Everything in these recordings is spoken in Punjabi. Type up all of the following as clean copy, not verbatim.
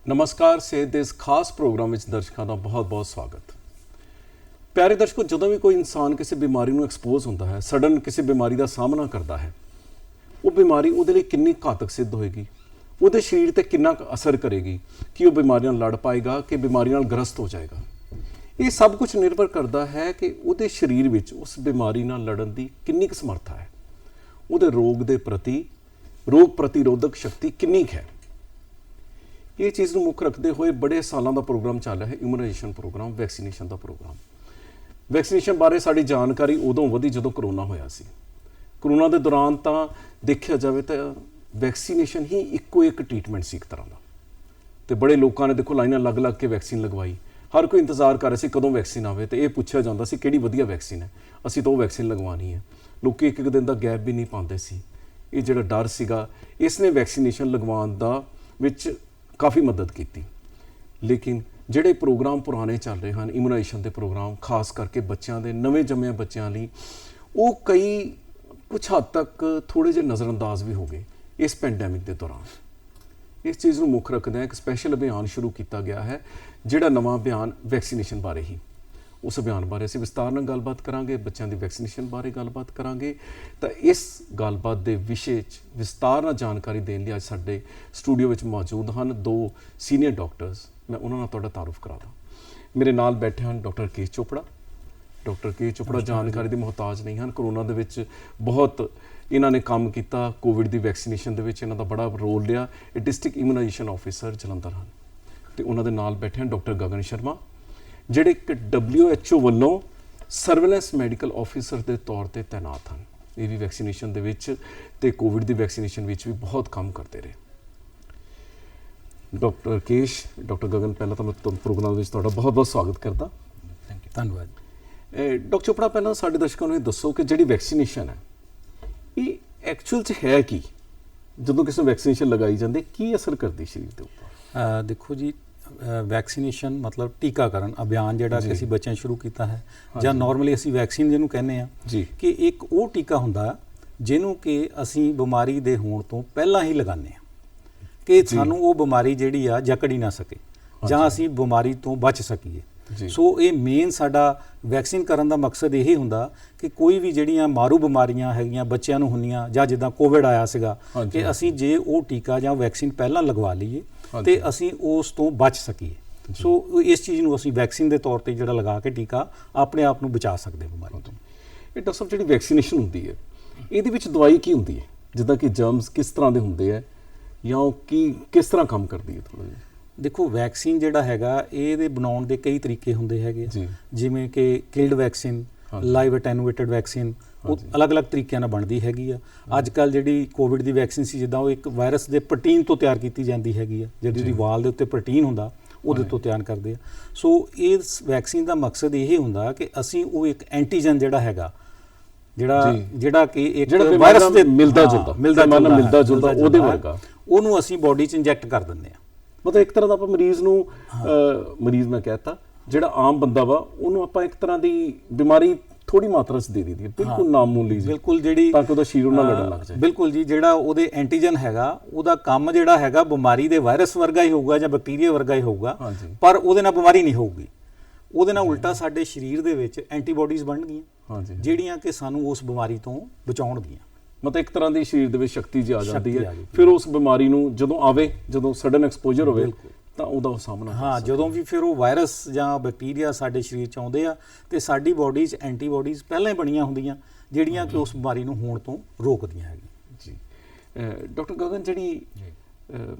ਨਮਸਕਾਰ। ਸਿਹਤ ਦੇ ਇਸ ਖਾਸ ਪ੍ਰੋਗਰਾਮ ਵਿੱਚ ਦਰਸ਼ਕਾਂ ਦਾ ਬਹੁਤ-ਬਹੁਤ ਸਵਾਗਤ। ਪਿਆਰੇ ਦਰਸ਼ਕੋ, ਜਦੋਂ ਵੀ ਕੋਈ ਇਨਸਾਨ ਕਿਸੇ ਬਿਮਾਰੀ ਨੂੰ ਐਕਸਪੋਜ਼ ਹੁੰਦਾ ਹੈ, ਸਡਨ ਕਿਸੇ ਬਿਮਾਰੀ ਦਾ ਸਾਹਮਣਾ ਕਰਦਾ ਹੈ, ਉਹ ਬਿਮਾਰੀ ਉਹਦੇ ਲਈ ਕਿੰਨੀ ਘਾਤਕ ਸਿੱਧ ਹੋਏਗੀ, ਉਹਦੇ ਸਰੀਰ ਤੇ ਕਿੰਨਾ ਕੁ ਅਸਰ ਕਰੇਗੀ, ਕਿ ਉਹ ਬਿਮਾਰੀ ਨਾਲ ਲੜ ਪਾਏਗਾ ਕਿ ਬਿਮਾਰੀ ਨਾਲ ਗ੍ਰਸਤ ਹੋ ਜਾਏਗਾ। ਇਹ ਸਭ ਕੁਝ ਨਿਰਭਰ ਕਰਦਾ ਹੈ ਕਿ ਉਹਦੇ ਸਰੀਰ ਵਿੱਚ ਉਸ ਬਿਮਾਰੀ ਨਾਲ ਲੜਨ ਦੀ ਕਿੰਨੀ ਕੁ ਸਮਰੱਥਾ ਹੈ, ਉਹਦੇ ਰੋਗ ਦੇ ਪ੍ਰਤੀ ਰੋਗ ਪ੍ਰਤੀਰੋਧਕ ਸ਼ਕਤੀ ਕਿੰਨੀ ਕੁ ਹੈ। ਇਹ ਚੀਜ਼ ਨੂੰ ਮੁੱਖ ਰੱਖਦੇ ਹੋਏ ਬੜੇ ਸਾਲਾਂ ਦਾ ਪ੍ਰੋਗਰਾਮ ਚੱਲ ਰਿਹਾ ਹੈ, ਇਮੂਨਾਈਜੇਸ਼ਨ ਪ੍ਰੋਗਰਾਮ, ਵੈਕਸੀਨੇਸ਼ਨ ਦਾ ਪ੍ਰੋਗਰਾਮ। ਵੈਕਸੀਨੇਸ਼ਨ ਬਾਰੇ ਸਾਡੀ ਜਾਣਕਾਰੀ ਉਦੋਂ ਵਧੀ ਜਦੋਂ ਕਰੋਨਾ ਹੋਇਆ ਸੀ। ਕਰੋਨਾ ਦੇ ਦੌਰਾਨ ਤਾਂ ਦੇਖਿਆ ਜਾਵੇ ਤਾਂ ਵੈਕਸੀਨੇਸ਼ਨ ਹੀ ਇੱਕੋ ਇੱਕ ਟ੍ਰੀਟਮੈਂਟ ਸੀ ਇੱਕ ਤਰ੍ਹਾਂ ਦਾ, ਤੇ ਬੜੇ ਲੋਕਾਂ ਨੇ ਦੇਖੋ ਲਾਈਨਾਂ ਲੱਗ ਕੇ ਵੈਕਸੀਨ ਲਗਵਾਈ। ਹਰ ਕੋਈ ਇੰਤਜ਼ਾਰ ਕਰ ਰਿਹਾ ਸੀ ਕਦੋਂ ਵੈਕਸੀਨ ਆਵੇ, ਤੇ ਇਹ ਪੁੱਛਿਆ ਜਾਂਦਾ ਸੀ ਕਿਹੜੀ ਵਧੀਆ ਵੈਕਸੀਨ ਹੈ, ਅਸੀਂ ਤਾਂ ਉਹ ਵੈਕਸੀਨ ਲਗਵਾਉਣੀ ਹੈ। ਲੋਕੀ ਇੱਕ ਦਿਨ ਦਾ ਗੈਪ ਵੀ ਨਹੀਂ ਪਾਉਂਦੇ ਸੀ। ਇਹ ਜਿਹੜਾ ਡਰ ਸੀਗਾ, ਇਸ ਨੇ ਵੈਕਸੀਨੇਸ਼ਨ ਲਗਵਾਉਣ ਦਾ ਵਿੱਚ ਕਾਫੀ ਮਦਦ ਕੀਤੀ। ਲੇਕਿਨ ਜਿਹੜੇ ਪ੍ਰੋਗਰਾਮ ਪੁਰਾਣੇ ਚੱਲ ਰਹੇ ਹਨ, ਇਮੂਨਾਈਜੇਸ਼ਨ ਦੇ ਪ੍ਰੋਗਰਾਮ, ਖਾਸ ਕਰਕੇ ਬੱਚਿਆਂ ਦੇ, ਨਵੇਂ ਜੰਮੇ ਬੱਚਿਆਂ ਲਈ, ਉਹ ਕਈ ਕੁਛ ਹੱਦ ਤੱਕ ਥੋੜ੍ਹੇ ਜਿਹੇ ਨਜ਼ਰਅੰਦਾਜ਼ ਵੀ ਹੋ ਗਏ ਇਸ ਪੈਂਡੈਮਿਕ ਦੇ ਦੌਰਾਨ। ਇਸ ਚੀਜ਼ ਨੂੰ ਮੁੱਖ ਰੱਖਦਿਆਂ ਇੱਕ ਸਪੈਸ਼ਲ ਅਭਿਆਨ ਸ਼ੁਰੂ ਕੀਤਾ ਗਿਆ ਹੈ, ਜਿਹੜਾ ਨਵਾਂ ਅਭਿਆਨ ਵੈਕਸੀਨੇਸ਼ਨ ਬਾਰੇ ਹੀ। ਉਸ ਅਭਿਆਨ ਬਾਰੇ ਅਸੀਂ ਵਿਸਤਾਰ ਨਾਲ ਗੱਲਬਾਤ ਕਰਾਂਗੇ, ਬੱਚਿਆਂ ਦੀ ਵੈਕਸੀਨੇਸ਼ਨ ਬਾਰੇ ਗੱਲਬਾਤ ਕਰਾਂਗੇ। ਤਾਂ ਇਸ ਗੱਲਬਾਤ ਦੇ ਵਿਸ਼ੇ 'ਚ ਵਿਸਤਾਰ ਨਾਲ ਜਾਣਕਾਰੀ ਦੇਣ ਲਈ ਅੱਜ ਸਾਡੇ ਸਟੂਡੀਓ ਵਿੱਚ ਮੌਜੂਦ ਹਨ ਦੋ ਸੀਨੀਅਰ ਡਾਕਟਰਸ। ਮੈਂ ਉਹਨਾਂ ਨਾਲ ਤੁਹਾਡਾ ਤਾਰੁਫ ਕਰਾ ਦਾਂ। ਮੇਰੇ ਨਾਲ ਬੈਠੇ ਹਨ ਡਾਕਟਰ ਕੇ ਚੋਪੜਾ। ਡਾਕਟਰ ਕੇ ਚੋਪੜਾ ਜਾਣਕਾਰੀ ਦੇ ਮੁਹਤਾਜ ਨਹੀਂ ਹਨ। ਕਰੋਨਾ ਦੇ ਵਿੱਚ ਬਹੁਤ ਇਹਨਾਂ ਨੇ ਕੰਮ ਕੀਤਾ, ਕੋਵਿਡ ਦੀ ਵੈਕਸੀਨੇਸ਼ਨ ਦੇ ਵਿੱਚ ਇਹਨਾਂ ਦਾ ਬੜਾ ਰੋਲ ਲਿਆ। ਇਹ ਡਿਸਟ੍ਰਿਕਟ ਇਮੂਨਾਈਜੇਸ਼ਨ ਆਫਿਸਰ ਜਲੰਧਰ ਹਨ। ਤੇ ਉਹਨਾਂ ਦੇ ਨਾਲ ਬੈਠੇ ਹਨ ਡਾਕਟਰ ਗਗਨ ਸ਼ਰਮਾ, ਜਿਹੜੇ ਇੱਕ WHO ਵੱਲੋਂ ਸਰਵੇਲੈਂਸ ਮੈਡੀਕਲ ਆਫਿਸਰ ਦੇ ਤੌਰ ਤੇ ਤੈਨਾਤ ਹਨ। ਇਹ ਵੀ ਵੈਕਸੀਨੇਸ਼ਨ ਦੇ ਵਿੱਚ ਤੇ ਕੋਵਿਡ ਦੀ ਵੈਕਸੀਨੇਸ਼ਨ ਵਿੱਚ ਵੀ ਬਹੁਤ ਕੰਮ ਕਰਦੇ ਰਹੇ। ਡਾਕਟਰ ਕੇਸ਼, ਡਾਕਟਰ ਗਗਨ, ਪਹਿਲਾਂ ਤਾਂ ਮੈਂ ਪ੍ਰੋਗਰਾਮ ਵਿੱਚ ਤੁਹਾਡਾ ਬਹੁਤ-ਬਹੁਤ ਸਵਾਗਤ ਕਰਦਾ। Thank you. ਧੰਨਵਾਦ। ਡਾਕਟਰ ਚੋਪੜਾ, ਪਹਿਲਾਂ ਸਾਡੇ ਦਰਸ਼ਕਾਂ ਨੂੰ ਇਹ ਦੱਸੋ ਕਿ ਜਿਹੜੀ ਵੈਕਸੀਨੇਸ਼ਨ ਹੈ, ਇਹ ਐਕਚੁਅਲ 'ਚ ਹੈ ਕੀ? ਜਦੋਂ ਕਿਸੇ ਨੂੰ ਵੈਕਸੀਨੇਸ਼ਨ ਲਗਾਈ ਜਾਂਦੀ, ਕੀ ਅਸਰ ਕਰਦੀ ਸਰੀਰ ਦੇ ਉੱਪਰ? ਦੇਖੋ ਜੀ, ਵੈਕਸੀਨੇਸ਼ਨ ਮਤਲਬ ਟੀਕਾਕਰਨ ਅਭਿਆਨ ਜਿਹੜਾ ਕਿ ਅਸੀਂ ਬੱਚਿਆਂ ਸ਼ੁਰੂ ਕੀਤਾ ਹੈ, ਜਾਂ ਨਾਰਮਲੀ ਅਸੀਂ ਵੈਕਸੀਨ ਜਿਹਨੂੰ ਕਹਿੰਦੇ ਆ, ਕਿ ਇੱਕ ਉਹ ਟੀਕਾ ਹੁੰਦਾ ਜਿਹਨੂੰ ਕਿ ਅਸੀਂ ਬਿਮਾਰੀ ਦੇ ਹੋਣ ਤੋਂ ਪਹਿਲਾਂ ਹੀ ਲਗਾਉਂਦੇ ਹਾਂ, ਕਿ ਸਾਨੂੰ ਉਹ ਬਿਮਾਰੀ ਜਿਹੜੀ ਆ ਜਕੜ ਹੀ ਨਾ ਸਕੇ, ਜਾਂ ਅਸੀਂ ਬਿਮਾਰੀ ਤੋਂ ਬਚ ਸਕੀਏ। ਸੋ ਇਹ ਮੇਨ ਸਾਡਾ ਵੈਕਸੀਨ ਕਰਨ ਦਾ ਮਕਸਦ ਇਹ ਹੁੰਦਾ ਕਿ ਕੋਈ ਵੀ ਜਿਹੜੀਆਂ ਮਾਰੂ ਬਿਮਾਰੀਆਂ ਹੈਗੀਆਂ ਬੱਚਿਆਂ ਨੂੰ ਹੁੰਦੀਆਂ, ਜਾਂ ਜਿੱਦਾਂ ਕੋਵਿਡ ਆਇਆ ਸੀਗਾ, ਕਿ ਅਸੀਂ ਜੇ ਉਹ ਟੀਕਾ ਜਾਂ ਵੈਕਸੀਨ ਪਹਿਲਾਂ ਲਗਵਾ ਲਈਏ ਤੇ ਅਸੀਂ ਉਸ ਤੋਂ ਬਚ ਸਕੀਏ। ਸੋ ਇਸ ਚੀਜ਼ ਨੂੰ ਅਸੀਂ ਵੈਕਸੀਨ ਦੇ ਤੌਰ ਤੇ ਜਿਹੜਾ ਲਗਾ ਕੇ ਟੀਕਾ ਆਪਣੇ ਆਪ ਨੂੰ ਬਚਾ ਸਕਦੇ ਬਿਮਾਰੀ ਤੋਂ। ਇਹ ਡਾਕਟਰ ਸਾਹਿਬ, ਜਿਹੜੀ ਵੈਕਸੀਨੇਸ਼ਨ ਹੁੰਦੀ ਹੈ, ਇਹਦੇ ਵਿੱਚ ਦਵਾਈ ਕੀ ਹੁੰਦੀ ਹੈ? ਜਿੱਦਾਂ ਕਿ ਜਰਮਸ ਕਿਸ ਤਰ੍ਹਾਂ ਦੇ ਹੁੰਦੇ ਹੈ, ਜਾਂ ਉਹ ਕਿਸ ਤਰ੍ਹਾਂ ਕੰਮ ਕਰਦੀ ਹੈ? ਥੋੜ੍ਹਾ ਜਿਹਾ ਦੇਖੋ, ਵੈਕਸੀਨ ਜਿਹੜਾ ਹੈਗਾ, ਇਹਦੇ ਬਣਾਉਣ ਦੇ ਕਈ ਤਰੀਕੇ ਹੁੰਦੇ ਹੈਗੇ, ਜਿਵੇਂ ਕਿ ਕਿਲਡ ਵੈਕਸੀਨ, ਲਾਈਵ ਅਟੈਨੂਏਟਡ ਵੈਕਸੀਨ, ਉਹ ਅਲੱਗ-ਅਲੱਗ ਤਰੀਕਿਆਂ ਨਾਲ ਬਣਦੀ ਹੈਗੀ ਆ। ਅੱਜ ਕੱਲ੍ਹ ਜਿਹੜੀ ਕੋਵਿਡ ਦੀ ਵੈਕਸੀਨ ਸੀ, ਜਿੱਦਾਂ ਉਹ ਇੱਕ ਵਾਇਰਸ ਦੇ ਪ੍ਰੋਟੀਨ ਤੋਂ ਤਿਆਰ ਕੀਤੀ ਜਾਂਦੀ ਹੈਗੀ ਆ, ਜਿਹੜੀ ਉਹਦੀ ਵਾਲ ਦੇ ਉੱਤੇ ਪ੍ਰੋਟੀਨ ਹੁੰਦਾ ਉਹਦੇ ਤੋਂ ਤਿਆਰ ਕਰਦੇ ਆ। ਸੋ ਇਸ ਵੈਕਸੀਨ ਦਾ ਮਕਸਦ ਇਹ ਹੁੰਦਾ ਕਿ ਅਸੀਂ ਉਹ ਇੱਕ ਐਂਟੀਜਨ ਜਿਹੜਾ ਹੈਗਾ, ਜਿਹੜਾ ਕਿ ਇੱਕ ਵਾਇਰਸ ਦੇ ਮਿਲਦਾ ਜੁਲਦਾ ਉਹਦੇ ਵਰਗਾ, ਉਹਨੂੰ ਅਸੀਂ ਬੋਡੀ 'ਚ ਇੰਜੈਕਟ ਕਰ ਦਿੰਦੇ ਹਾਂ। ਮਤਲਬ ਇੱਕ ਤਰ੍ਹਾਂ ਦਾ ਆਪਾਂ ਮਰੀਜ਼ ਨੂੰ, ਮਰੀਜ਼ ਮੈਂ ਕਹਿਤਾ, ਜਿਹੜਾ ਆਮ ਬੰਦਾ ਵਾ, ਉਹਨੂੰ ਆਪਾਂ ਇੱਕ ਤਰ੍ਹਾਂ ਦੀ ਬਿਮਾਰੀ ਥੋੜੀ ਮਾਤਰਾ 'ਚ ਦੇ ਦਿੱਤੀ ਹੈ, ਬਿਲਕੁਲ ਮਾਮੂਲੀ ਜੀ, ਬਿਲਕੁਲ, ਜਿਹੜੀ ਤਾਂ ਕਿ ਉਹਦਾ ਸਰੀਰ ਨਾਲ ਲੜਨ ਲੱਗ ਜਾਏ। ਬਿਲਕੁਲ ਜੀ, ਜਿਹੜਾ ਉਹਦੇ ਐਂਟੀਜਨ ਹੈਗਾ, ਉਹਦਾ ਕੰਮ ਜਿਹੜਾ ਹੈਗਾ ਬਿਮਾਰੀ ਦੇ ਵਾਇਰਸ ਵਰਗਾ ਹੀ ਹੋਊਗਾ ਜਾਂ ਬੈਕਟੀਰੀਆ ਵਰਗਾ ਹੀ ਹੋਊਗਾ, ਪਰ ਉਹਦੇ ਨਾਲ ਬਿਮਾਰੀ ਨਹੀਂ ਹੋਊਗੀ। ਉਹਦੇ ਨਾਲ ਉਲਟਾ ਸਾਡੇ ਸਰੀਰ ਦੇ ਵਿੱਚ ਐਂਟੀਬਾਡੀਜ਼ ਬਣਨਗੀਆਂ, ਜਿਹੜੀਆਂ ਕਿ ਸਾਨੂੰ ਉਸ ਬਿਮਾਰੀ ਤੋਂ ਬਚਾਉਣਗੀਆਂ। ਮਤਲਬ ਇੱਕ ਤਰ੍ਹਾਂ ਦੀ ਸਰੀਰ ਦੇ ਵਿੱਚ ਸ਼ਕਤੀ ਜੀ ਆ ਜਾਂਦੀ ਹੈ, ਫਿਰ ਉਸ ਬਿਮਾਰੀ ਨੂੰ ਜਦੋਂ ਆਵੇ, ਜਦੋਂ ਸਡਨ ਐਕਸਪੋਜ਼ਰ ਹੋਵੇ, ਤਾਂ ਉਹਦਾ ਸਾਹਮਣਾ ਜਦੋਂ ਵੀ ਫਿਰ ਉਹ ਵਾਇਰਸ ਜਾਂ ਬੈਕਟੀਰੀਆ ਸਾਡੇ ਸਰੀਰ 'ਚ ਆਉਂਦੇ ਆ, ਤੇ ਸਾਡੀ ਬੋਡੀ 'ਚ ਐਂਟੀਬਾਡੀਜ਼ ਪਹਿਲਾਂ ਹੀ ਬਣੀਆਂ ਹੁੰਦੀਆਂ, ਜਿਹੜੀਆਂ ਕਿ ਉਸ ਬਿਮਾਰੀ ਨੂੰ ਹੋਣ ਤੋਂ ਰੋਕਦੀਆਂ ਹੈਗੀਆਂ। ਜੀ ਡਾਕਟਰ ਗਗਨ, ਜਿਹੜੀ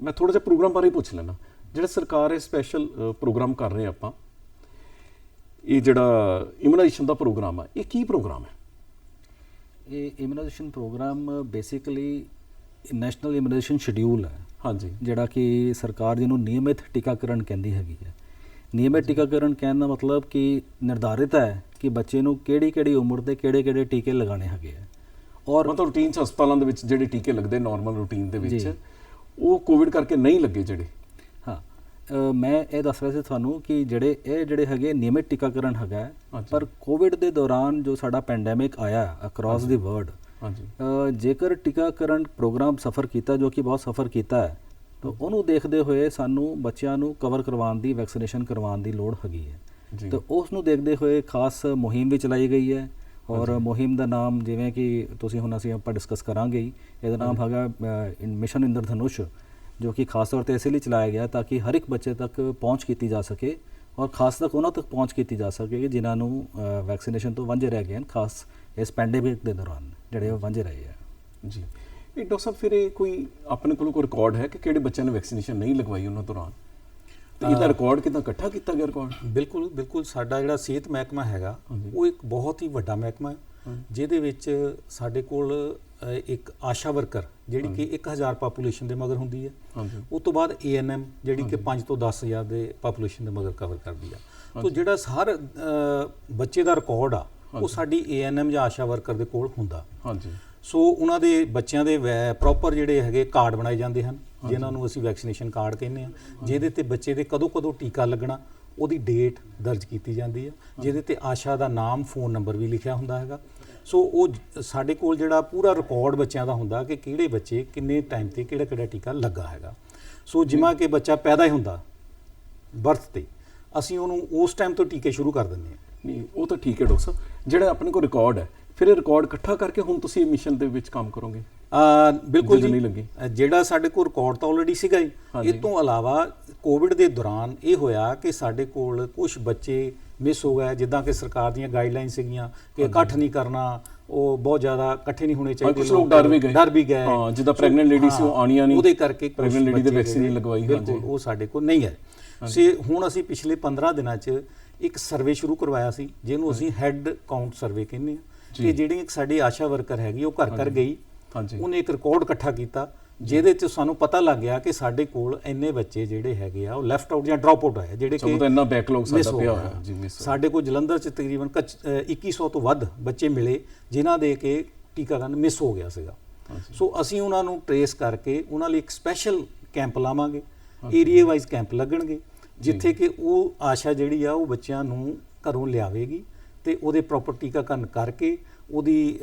ਮੈਂ ਥੋੜ੍ਹਾ ਜਿਹਾ ਪ੍ਰੋਗਰਾਮ ਬਾਰੇ ਪੁੱਛ ਲੈਣਾ। ਜਿਹੜਾ ਸਰਕਾਰ ਇਹ ਸਪੈਸ਼ਲ ਪ੍ਰੋਗਰਾਮ ਕਰ ਰਹੇ ਆਪਾਂ, ਇਹ ਜਿਹੜਾ ਇਮੂਨਾਈਜੇਸ਼ਨ ਦਾ ਪ੍ਰੋਗਰਾਮ ਹੈ, ਇਹ ਕੀ ਪ੍ਰੋਗਰਾਮ ਹੈ? ਇਹ ਇਮੂਨਾਈਜੇਸ਼ਨ ਪ੍ਰੋਗਰਾਮ ਬੇਸਿਕਲੀ ਨੈਸ਼ਨਲ ਇਮੂਨਾਈਜੇਸ਼ਨ ਸ਼ਡਿਊਲ ਹੈ, ਜਿਹੜਾ ਕਿ ਸਰਕਾਰ ਜਿਹਨੂੰ ਨਿਯਮਿਤ ਟੀਕਾਕਰਨ ਕਹਿੰਦੀ ਹੈਗੀ ਹੈ। ਨਿਯਮਿਤ ਟੀਕਾਕਰਨ ਕਹਿਣ ਦਾ ਮਤਲਬ ਕਿ ਨਿਰਧਾਰਿਤ ਹੈ ਕਿ ਬੱਚੇ ਨੂੰ ਕਿਹੜੀ ਉਮਰ ਦੇ ਕਿਹੜੇ ਟੀਕੇ ਲਗਾਉਣੇ ਹੈਗੇ ਆ। ਔਰ ਮਤਲਬ ਰੂਟੀਨ ਹਸਪਤਾਲਾਂ ਦੇ ਵਿੱਚ ਜਿਹੜੇ ਟੀਕੇ ਲੱਗਦੇ ਨਾਰਮਲ ਰੂਟੀਨ ਦੇ ਵਿੱਚ, ਉਹ ਕੋਵਿਡ ਕਰਕੇ ਨਹੀਂ ਲੱਗੇ ਜਿਹੜੇ। ਮੈਂ ਇਹ ਦੱਸ ਰਿਹਾ ਸੀ ਤੁਹਾਨੂੰ ਕਿ ਜਿਹੜੇ ਹੈਗੇ ਨਿਯਮਿਤ ਟੀਕਾਕਰਨ ਹੈਗਾ, ਪਰ ਕੋਵਿਡ ਦੇ ਦੌਰਾਨ ਜੋ ਸਾਡਾ ਪੈਂਡੈਮਿਕ ਆਇਆ ਅਕ੍ਰੋਸ ਦੀ ਵਰਲਡ, ਜੇਕਰ ਟੀਕਾਕਰਨ ਪ੍ਰੋਗਰਾਮ ਸਫਰ ਕੀਤਾ, ਜੋ ਕਿ ਬਹੁਤ ਸਫਰ ਕੀਤਾ ਹੈ, ਤਾਂ ਉਹਨੂੰ ਦੇਖਦੇ ਹੋਏ ਸਾਨੂੰ ਬੱਚਿਆਂ ਨੂੰ ਕਵਰ ਕਰਵਾਉਣ ਦੀ, ਵੈਕਸੀਨੇਸ਼ਨ ਕਰਵਾਉਣ ਦੀ ਲੋੜ ਹੈਗੀ ਹੈ। ਤਾਂ ਉਸ ਨੂੰ ਦੇਖਦੇ ਹੋਏ ਖਾਸ ਮੁਹਿੰਮ ਵੀ ਚਲਾਈ ਗਈ ਹੈ। ਔਰ ਮੁਹਿੰਮ ਦਾ ਨਾਮ ਜਿਵੇਂ ਕਿ ਤੁਸੀਂ ਹੁਣ ਆਪਾਂ ਡਿਸਕਸ ਕਰਾਂਗੇ ਹੀ, ਇਹਦਾ ਨਾਮ ਹੈਗਾ ਮਿਸ਼ਨ ਇੰਦਰਧਨੁਸ਼, ਜੋ ਕਿ ਖਾਸ ਤੌਰ 'ਤੇ ਇਸ ਲਈ ਚਲਾਇਆ ਗਿਆ ਤਾਂ ਕਿ ਹਰ ਇੱਕ ਬੱਚੇ ਤੱਕ ਪਹੁੰਚ ਕੀਤੀ ਜਾ ਸਕੇ ਔਰ ਖਾਸ ਤੱਕ ਉਹਨਾਂ ਤੱਕ ਪਹੁੰਚ ਕੀਤੀ ਜਾ ਸਕੇ ਕਿ ਜਿਨ੍ਹਾਂ ਨੂੰ ਵੈਕਸੀਨੇਸ਼ਨ ਤੋਂ ਵਾਂਝੇ ਰਹਿ ਗਏ ਹਨ, ਖਾਸ ਇਸ ਪੈਂਡੇਮਿਕ ਦੇ ਦੌਰਾਨ ਜਿਹੜੇ ਉਹ ਵਾਂਝੇ ਰਹੇ ਆ। ਜੀ, ਇਹ ਡਾਕਟਰ ਸਾਹਿਬ ਫਿਰ ਇਹ ਕੋਈ ਆਪਣੇ ਕੋਲ ਕੋਈ ਰਿਕਾਰਡ ਹੈ ਕਿ ਕਿਹੜੇ ਬੱਚਿਆਂ ਨੇ ਵੈਕਸੀਨੇਸ਼ਨ ਨਹੀਂ ਲਗਵਾਈ ਉਹਨਾਂ ਦੌਰਾਨ, ਤੇ ਇਹਦਾ ਰਿਕਾਰਡ ਕਿੱਦਾਂ ਇਕੱਠਾ ਕੀਤਾ ਗਿਆ ਰਿਕਾਰਡ? ਬਿਲਕੁਲ ਬਿਲਕੁਲ, ਸਾਡਾ ਜਿਹੜਾ ਸਿਹਤ ਮਹਿਕਮਾ ਹੈਗਾ ਉਹ ਇੱਕ ਬਹੁਤ ਹੀ ਵੱਡਾ ਮਹਿਕਮਾ ਹੈ, ਜਿਹਦੇ ਵਿੱਚ ਸਾਡੇ ਕੋਲ ਇੱਕ ਆਸ਼ਾ ਵਰਕਰ ਜਿਹੜੀ ਕਿ 1000 ਪਾਪੂਲੇਸ਼ਨ ਦੇ ਮਗਰ ਹੁੰਦੀ ਹੈ। ਉਸ ਤੋਂ ਬਾਅਦ ANM ਜਿਹੜੀ ਕਿ 5 ਤੋਂ 10,000 ਦੇ ਪਾਪੂਲੇਸ਼ਨ ਦੇ ਮਗਰ ਕਵਰ ਕਰਦੀ ਆ। ਤਾਂ ਜਿਹੜਾ ਹਰ ਬੱਚੇ ਦਾ ਰਿਕਾਰਡ ਆ ਉਹ ਸਾਡੀ ANM ਜਾਂ ਆਸ਼ਾ ਵਰਕਰ ਦੇ ਕੋਲ ਹੁੰਦਾ। ਸੋ ਉਹਨਾਂ ਦੇ ਬੱਚਿਆਂ ਦੇ ਪ੍ਰੋਪਰ ਜਿਹੜੇ ਹੈਗੇ ਕਾਰਡ ਬਣਾਏ ਜਾਂਦੇ ਹਨ, ਜਿਨ੍ਹਾਂ ਨੂੰ ਅਸੀਂ ਵੈਕਸੀਨੇਸ਼ਨ ਕਾਰਡ ਕਹਿੰਦੇ ਆ, ਜਿਹਦੇ ਤੇ ਬੱਚੇ ਦੇ ਕਦੋਂ ਟੀਕਾ ਲੱਗਣਾ ਉਹਦੀ ਡੇਟ ਦਰਜ ਕੀਤੀ ਜਾਂਦੀ ਆ, ਜਿਹਦੇ ਤੇ ਆਸ਼ਾ ਦਾ ਨਾਮ, ਫੋਨ ਨੰਬਰ ਵੀ ਲਿਖਿਆ ਹੁੰਦਾ ਹੈਗਾ। ਸੋ ਉਹ ਸਾਡੇ ਕੋਲ ਜਿਹੜਾ ਪੂਰਾ ਰਿਕਾਰਡ ਬੱਚਿਆਂ ਦਾ ਹੁੰਦਾ ਕਿ ਕਿਹੜੇ ਬੱਚੇ ਕਿੰਨੇ ਟਾਈਮ ਤੇ ਕਿਹੜਾ ਟੀਕਾ ਲੱਗਾ ਹੈਗਾ। ਸੋ ਜਿਵੇਂ ਕਿ ਬੱਚਾ ਪੈਦਾ ਹੀ ਹੁੰਦਾ ਬਰਥ ਤੇ, ਅਸੀਂ ਉਹਨੂੰ ਉਸ ਟਾਈਮ ਤੋਂ ਟੀਕੇ ਸ਼ੁਰੂ ਕਰ ਦਿੰਦੇ ਹਾਂ। ਨਹੀਂ, ਉਹ ਤਾਂ ਠੀਕ ਹੈ ਡਾਕਟਰ ਸਾਹਿਬ, ਜਿਹੜਾ ਆਪਣੇ ਕੋਲ ਰਿਕਾਰਡ ਹੈ ਫਿਰ ਇਹ ਰਿਕਾਰਡ ਇਕੱਠਾ ਕਰਕੇ ਹੁਣ ਤੁਸੀਂ ਇਹ ਮਿਸ਼ਨ ਦੇ ਵਿੱਚ ਕੰਮ ਕਰੋਗੇ? ਬਿਲਕੁਲ ਜੀ, ਜਿਹੜਾ ਸਾਡੇ ਕੋਲ ਰਿਕਾਰਡ ਤਾਂ ਆਲਰੇਡੀ ਸੀਗਾ ਹੀ। ਇਹ ਤੋਂ ਇਲਾਵਾ ਕੋਵਿਡ ਦੇ ਦੌਰਾਨ ਇਹ ਹੋਇਆ ਕਿ ਸਾਡੇ ਕੋਲ ਕੁਝ ਬੱਚੇ ਮਿਸ ਹੋ ਗਏ, ਜਿੱਦਾਂ ਕਿ ਸਰਕਾਰ ਦੀਆਂ ਗਾਈਡਲਾਈਨ ਸੀਗੀਆਂ ਕਿ ਇਕੱਠ ਨਹੀਂ ਕਰਨਾ, ਉਹ ਬਹੁਤ ਜ਼ਿਆਦਾ ਇਕੱਠੇ ਨਹੀਂ ਹੋਣੇ ਚਾਹੀਦੇ। ਕੁਝ ਲੋਕ ਡਰ ਵੀ ਗਏ, ਜਿੱਦਾਂ ਪ੍ਰੈਗਨੈਂਟ ਲੇਡੀ ਸੀ ਉਹ ਆਣੀਆਂ ਨਹੀਂ, ਉਹਦੇ ਕਰਕੇ ਪ੍ਰੈਗਨੈਂਟ ਲੇਡੀ ਦੇ ਵੈਕਸੀਨ ਲਗਵਾਈ। ਬਿਲਕੁਲ, ਉਹ ਸਾਡੇ ਕੋਲ ਨਹੀਂ ਹੈ। ਹੁਣ ਅਸੀਂ ਪਿਛਲੇ 15 ਦਿਨਾਂ 'ਚ ਇੱਕ ਸਰਵੇ ਸ਼ੁਰੂ ਕਰਵਾਇਆ ਸੀ, ਜਿਹਨੂੰ ਅਸੀਂ ਹੈੱਡ ਕਾਊਂਟ ਸਰਵੇ ਕਹਿੰਦੇ ਹਾਂ, ਕਿ ਜਿਹੜੀ ਇੱਕ ਸਾਡੀ ਆਸ਼ਾ ਵਰਕਰ ਹੈਗੀ ਉਹ ਘਰ ਗਈ, ਉਹਨੇ ਇੱਕ ਰਿਕਾਰਡ ਇਕੱਠਾ ਕੀਤਾ, ਜਿਹਦੇ 'ਚ ਸਾਨੂੰ ਪਤਾ ਲੱਗ ਗਿਆ ਕਿ ਸਾਡੇ ਕੋਲ ਇੰਨੇ ਬੱਚੇ ਜਿਹੜੇ ਹੈਗੇ ਆ ਉਹ ਲੈਫਟ ਆਊਟ ਜਾਂ ਡ੍ਰੌਪ ਆਊਟ ਹੋਏ, ਜਿਹੜੇ ਕਿ ਇੰਨਾ ਬੈਕਲੌਗ ਸਾਡਾ ਪਿਆ ਹੋਇਆ ਜੀ। ਸਾਡੇ ਕੋਲ ਜਲੰਧਰ 'ਚ ਤਕਰੀਬਨ 2100 ਤੋਂ ਵੱਧ ਬੱਚੇ ਮਿਲੇ ਜਿਨ੍ਹਾਂ ਦੇ ਕਿ ਟੀਕਾਕਰਨ ਮਿਸ ਹੋ ਗਿਆ ਸੀਗਾ। ਸੋ ਅਸੀਂ ਉਹਨਾਂ ਨੂੰ ਟਰੇਸ ਕਰਕੇ ਉਹਨਾਂ ਲਈ ਇੱਕ ਸਪੈਸ਼ਲ ਕੈਂਪ ਲਾਵਾਂਗੇ, ਏਰੀਆ ਵਾਈਜ਼ ਕੈਂਪ ਲੱਗਣਗੇ, ਜਿੱਥੇ ਕਿ ਉਹ ਆਸ਼ਾ ਜਿਹੜੀ ਆ ਉਹ ਬੱਚਿਆਂ ਨੂੰ ਘਰੋਂ ਲਿਆਵੇਗੀ ਤੇ ਉਹਦੇ ਪ੍ਰੋਪਰ ਟੀਕਾਕਰਨ ਕਰਕੇ ਉਹਦੀ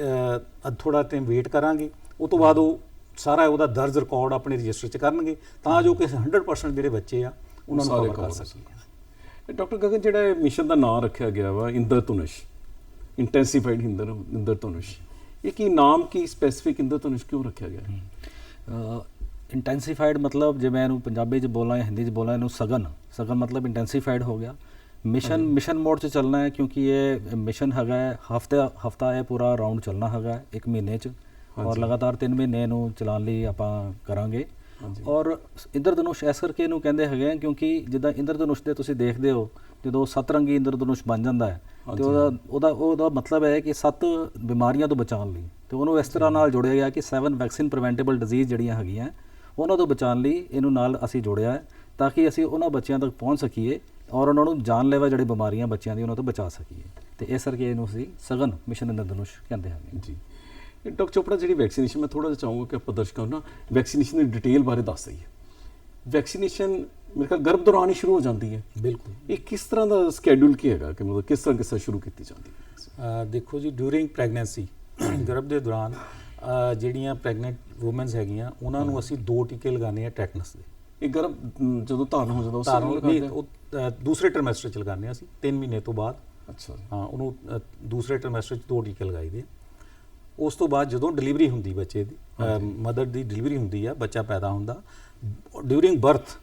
ਥੋੜਾ ਟਾਈਮ ਵੇਟ ਕਰਾਂਗੇ। ਉਸ ਤੋਂ ਬਾਅਦ ਉਹ ਸਾਰਾ ਉਹਦਾ ਦਰਜ ਰਿਕਾਰਡ ਆਪਣੇ ਰਜਿਸਟਰ 'ਚ ਕਰਨਗੇ ਤਾਂ ਜੋ ਕਿ 100% ਜਿਹੜੇ ਬੱਚੇ ਆ ਉਹਨਾਂ ਨੂੰ ਕਵਰ ਕਰ ਸਕੀਏ। ਡਾਕਟਰ ਗਗਨ, ਜਿਹੜਾ ਇਹ ਮਿਸ਼ਨ ਦਾ ਨਾਮ ਰੱਖਿਆ ਗਿਆ ਵਾ ਇੰਦਰਧਨੁਸ਼, ਇੰਟੈਂਸੀਫਾਈਡ ਇੰਦਰਧਨੁਸ਼, ਇਹ ਕੀ ਨਾਮ, ਕੀ ਸਪੈਸੀਫਿਕ ਇੰਦਰਧਨੁਸ਼ ਕਿਉਂ ਰੱਖਿਆ ਗਿਆ? ਇੰਟੈਂਸੀਫਾਈਡ ਮਤਲਬ ਜੇ ਮੈਂ ਇਹਨੂੰ ਪੰਜਾਬੀ 'ਚ ਬੋਲਾਂ ਜਾਂ ਹਿੰਦੀ 'ਚ ਬੋਲਾਂ, ਇਹਨੂੰ ਸਗਨ ਮਤਲਬ ਇੰਟੈਂਸੀਫਾਈਡ ਹੋ ਗਿਆ। ਮਿਸ਼ਨ ਮੋਡ 'ਚ ਚੱਲਣਾ ਹੈ ਕਿਉਂਕਿ ਇਹ ਮਿਸ਼ਨ ਹੈਗਾ ਹਫਤਾ ਇਹ ਪੂਰਾ ਰਾਊਂਡ ਚੱਲਣਾ ਹੈਗਾ 1 ਮਹੀਨੇ 'ਚ, ਔਰ ਲਗਾਤਾਰ 3 ਮਹੀਨੇ ਨੂੰ ਚਲਾਉਣ ਲਈ ਆਪਾਂ ਕਰਾਂਗੇ। ਔਰ ਇੰਦਰਧਨੁਸ਼ ਇਸ ਕਰਕੇ ਇਹਨੂੰ ਕਹਿੰਦੇ ਹੈਗੇ ਆ ਕਿਉਂਕਿ ਜਿੱਦਾਂ ਇੰਦਰਧਨੁਸ਼ ਦੇ ਤੁਸੀਂ ਦੇਖਦੇ ਹੋ ਜਦੋਂ 7 ਰੰਗੀ ਇੰਦਰਧਨੁਸ਼ ਬਣ ਜਾਂਦਾ ਹੈ ਤੇ ਉਹਦਾ ਮਤਲਬ ਹੈ ਕਿ 7 ਬਿਮਾਰੀਆਂ ਤੋਂ ਬਚਾਉਣ ਲਈ, ਤੇ ਉਹਨੂੰ ਇਸ ਤਰ੍ਹਾਂ ਨਾਲ ਜੋੜਿਆ ਗਿਆ ਕਿ 7 ਵੈਕਸੀਨ ਪ੍ਰੀਵੈਂਟੇਬਲ ਡਿਜ਼ੀਜ਼ ਜਿਹੜੀਆਂ ਹੈਗੀਆਂ ਉਹਨਾਂ ਤੋਂ ਬਚਾਉਣ ਲਈ ਇਹਨੂੰ ਨਾਲ ਅਸੀਂ ਜੋੜਿਆ ਹੈ ਤਾਂ ਕਿ ਅਸੀਂ ਉਹਨਾਂ ਬੱਚਿਆਂ ਤੱਕ ਪਹੁੰਚ ਸਕੀਏ ਔਰ ਉਹਨਾਂ ਨੂੰ ਜਾਨਲੇਵਾ ਜਿਹੜੀ ਬਿਮਾਰੀਆਂ ਬੱਚਿਆਂ ਦੀ ਉਹਨਾਂ ਤੋਂ ਬਚਾ ਸਕੀਏ। ਤੇ ਇਸ ਕਰਕੇ ਇਹਨੂੰ ਅਸੀਂ ਸਗਨ ਮਿਸ਼ਨ ਇੰਦਰਧਨੁਸ਼ ਕਹਿੰਦੇ ਹਾਂ ਜੀ। ਡਾਕਟਰ ਚੋਪੜਾ, ਜਿਹੜੀ ਵੈਕਸੀਨੇਸ਼ਨ, ਮੈਂ ਥੋੜਾ ਜਿਹਾ ਚਾਹੂੰਗਾ ਕਿ ਆਪਾਂ ਦਰਸ਼ਕਾਂ ਨੂੰ ਨਾ ਵੈਕਸੀਨੇਸ਼ਨ ਦੀ ਡਿਟੇਲ ਬਾਰੇ ਦੱਸ ਦਈਏ। ਵੈਕਸੀਨੇਸ਼ਨ ਮੇਰੇ ਖਿਆਲ ਗਰਭ ਦੌਰਾਨ ਹੀ ਸ਼ੁਰੂ ਹੋ ਜਾਂਦੀ ਹੈ। ਬਿਲਕੁਲ। ਇਹ ਕਿਸ ਤਰ੍ਹਾਂ ਦਾ ਸਕੇਡਿਊਲ ਕੀ ਹੈਗਾ ਕਿ ਮਤਲਬ ਕਿਸ ਤਰ੍ਹਾਂ ਸ਼ੁਰੂ ਕੀਤੀ ਜਾਂਦੀ ਹੈ? ਦੇਖੋ ਜੀ, ਡਿਊਰਿੰਗ ਪ੍ਰੈਗਨੈਂਸੀ, ਗਰਭ ਦੇ ਦੌਰਾਨ ਜਿਹੜੀਆਂ ਪ੍ਰੈਗਨੈਂਟ ਵੂਮਨਸ ਹੈਗੀਆਂ ਉਹਨਾਂ ਨੂੰ ਅਸੀਂ 2 ਟੀਕੇ ਲਗਾਉਂਦੇ ਆ ਟੈਟਨਸ ਦੇ। ਇਹ ਗਰਭ ਜਦੋਂ ਧਾਰਨ ਹੋ ਜਾਂਦਾ ਉਸ ਦੂਸਰੇ ਟ੍ਰਿਮੈਸਟਰ 'ਚ ਲਗਾਉਂਦੇ ਹਾਂ ਅਸੀਂ 3 ਮਹੀਨੇ ਤੋਂ ਬਾਅਦ। ਅੱਛਾ। ਹਾਂ, ਉਹਨੂੰ ਦੂਸਰੇ ਟ੍ਰਿਮੈਸਟਰ 'ਚ 2 ਟੀਕੇ ਲਗਾਈ ਦੇ। ਉਸ ਤੋਂ ਬਾਅਦ ਜਦੋਂ ਡਿਲੀਵਰੀ ਹੁੰਦੀ ਬੱਚੇ ਦੀ, ਮਦਰ ਦੀ ਡਿਲੀਵਰੀ ਹੁੰਦੀ ਆ, ਬੱਚਾ ਪੈਦਾ ਹੁੰਦਾ, ਡਿਊਰਿੰਗ ਬਰਥ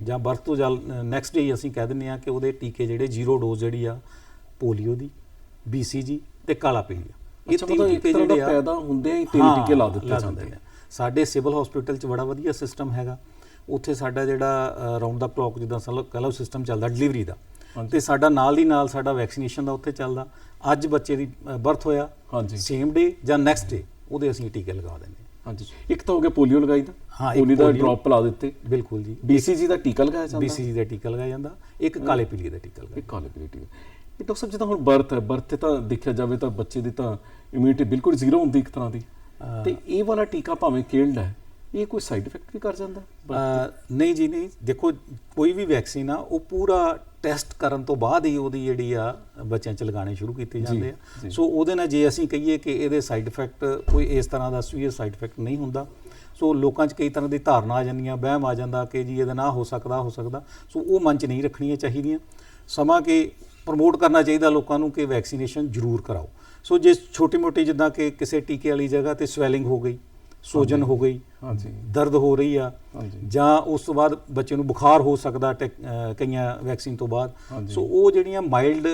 ਜਾਂ ਬਰਥ ਤੋਂ ਨੈਕਸਟ ਡੇ ਅਸੀਂ ਕਹਿ ਦਿੰਦੇ ਆ ਕਿ ਉਹਦੇ ਟੀਕੇ ਜਿਹੜੇ 0 ਡੋਜ਼ ਜਿਹੜੀ ਆ ਪੋਲੀਓ ਦੀ, BCG ਤੇ ਕਾਲਾ ਪੀਲੀਆ, ਇਹ 3 ਟੀਕੇ ਜਿਹੜੇ ਆ ਪੈਦਾ ਹੁੰਦੇ ਹੀ 3 ਟੀਕੇ ਲਾ ਦਿੱਤੇ ਜਾਂਦੇ ਆ। ਸਾਡੇ ਸਿਵਲ ਹਸਪੀਟਲ 'ਚ ਬੜਾ ਵਧੀਆ ਸਿਸਟਮ ਹੈਗਾ, ਉੱਥੇ ਸਾਡਾ ਜਿਹੜਾ ਰਾਊਂਡ ਦਾ ਕਲੌਕ ਜਿੱਦਾਂ ਕਹਿ ਲਓ ਸਿਸਟਮ ਚੱਲਦਾ ਡਿਲੀਵਰੀ ਦਾ, ਤੇ ਸਾਡਾ ਨਾਲ ਦੀ ਨਾਲ ਸਾਡਾ ਵੈਕਸੀਨੇਸ਼ਨ ਦਾ ਉੱਥੇ ਚੱਲਦਾ। ਅੱਜ ਬੱਚੇ ਦੀ ਬਰਥ ਹੋਇਆ, ਸੇਮ ਡੇ ਜਾਂ ਨੈਕਸਟ ਡੇ ਉਹਦੇ ਅਸੀਂ ਟੀਕੇ ਲਗਾ ਦਿੰਦੇ ਹਾਂ। ਹਾਂਜੀ, ਇੱਕ ਤਾਂ ਹੋ ਗਿਆ ਪੋਲੀਓ ਲਗਾਈ ਦਾ, ਪੋਲੀਓ ਦਾ ਡ੍ਰੌਪ ਲਾ ਦਿੱਤੇ। ਬਿਲਕੁਲ ਜੀ। BCG ਦਾ ਟੀਕਾ ਲਗਾਇਆ ਜਾਂਦਾ। BCG ਦਾ ਟੀਕਾ ਲਗਾਇਆ ਜਾਂਦਾ, ਇੱਕ ਕਾਲੇ ਪੀਲੀਏ ਦਾ ਟੀਕਾ ਲਗਾਇਆ। ਕਾਲੇ ਪੀਲੀਏ ਟੀਕਾ। ਇਹ ਡਾਕਟਰ ਸਾਹਿਬ ਜਿੱਦਾਂ ਹੁਣ ਬਰਥ ਹੈ, ਬਰਥ ਤੇ ਤਾਂ ਦੇਖਿਆ ਜਾਵੇ ਤਾਂ ਬੱਚੇ ਦੀ ਤਾਂ ਇਮਿਊਨਿਟੀ ਬਿਲਕੁਲ 0 ਹੁੰਦੀ ਇੱਕ ਤਰ੍ਹਾਂ ਦੀ, ਤੇ ਇਹ ਵਾਲਾ ਟੀਕਾ ਭਾਵੇਂ ਕਿਲਡ ਹੈ ਇਹ ਕੋਈ ਸਾਈਡ ਇਫੈਕਟ ਵੀ ਕਰ ਜਾਂਦਾ? ਨਹੀਂ ਜੀ ਨਹੀਂ, ਦੇਖੋ ਕੋਈ ਵੀ ਵੈਕਸੀਨ ਆ ਉਹ ਪੂਰਾ ਟੈਸਟ ਕਰਨ ਤੋਂ ਬਾਅਦ ਹੀ ਉਹਦੀ ਜਿਹੜੀ ਆ ਬੱਚਿਆਂ 'ਚ ਲਗਾਉਣੇ ਸ਼ੁਰੂ ਕੀਤੇ ਜਾਂਦੇ ਆ। ਸੋ ਉਹਦੇ ਨਾਲ ਜੇ ਅਸੀਂ ਕਹੀਏ ਕਿ ਇਹਦੇ ਸਾਈਡ ਇਫੈਕਟ ਕੋਈ ਇਸ ਤਰ੍ਹਾਂ ਦਾ ਸੀਰੀਅਸ ਸਾਈਡ ਇਫੈਕਟ ਨਹੀਂ ਹੁੰਦਾ। ਸੋ ਲੋਕਾਂ 'ਚ ਕਈ ਤਰ੍ਹਾਂ ਦੀ ਧਾਰਨਾ ਆ ਜਾਂਦੀਆਂ, ਵਹਿਮ ਆ ਜਾਂਦਾ ਕਿ ਜੀ ਇਹਦਾ ਨਾ ਹੋ ਸਕਦਾ। ਸੋ ਉਹ ਮਨ 'ਚ ਨਹੀਂ ਰੱਖਣੀਆਂ ਚਾਹੀਦੀਆਂ। ਸਮਾਂ ਕਿ ਪ੍ਰਮੋਟ ਕਰਨਾ ਚਾਹੀਦਾ ਲੋਕਾਂ ਨੂੰ ਕਿ ਵੈਕਸੀਨੇਸ਼ਨ ਜ਼ਰੂਰ ਕਰਾਓ। ਸੋ ਜੇ ਛੋਟੀ ਮੋਟੀ ਜਿੱਦਾਂ ਕਿ ਕਿਸੇ ਟੀਕੇ ਵਾਲੀ ਜਗ੍ਹਾ ਤੇ ਸਵੈਲਿੰਗ ਹੋ ਗਈ, ਸੋਜਨ ਹੋ ਗਈ, ਦਰਦ ਹੋ ਰਹੀ ਆ, ਜਾਂ ਉਸ ਤੋਂ ਬਾਅਦ ਬੱਚੇ ਨੂੰ ਬੁਖਾਰ ਹੋ ਸਕਦਾ ਕਈਆਂ ਵੈਕਸੀਨ ਤੋਂ ਬਾਅਦ। ਸੋ ਉਹ ਜਿਹੜੀਆਂ ਮਾਈਲਡ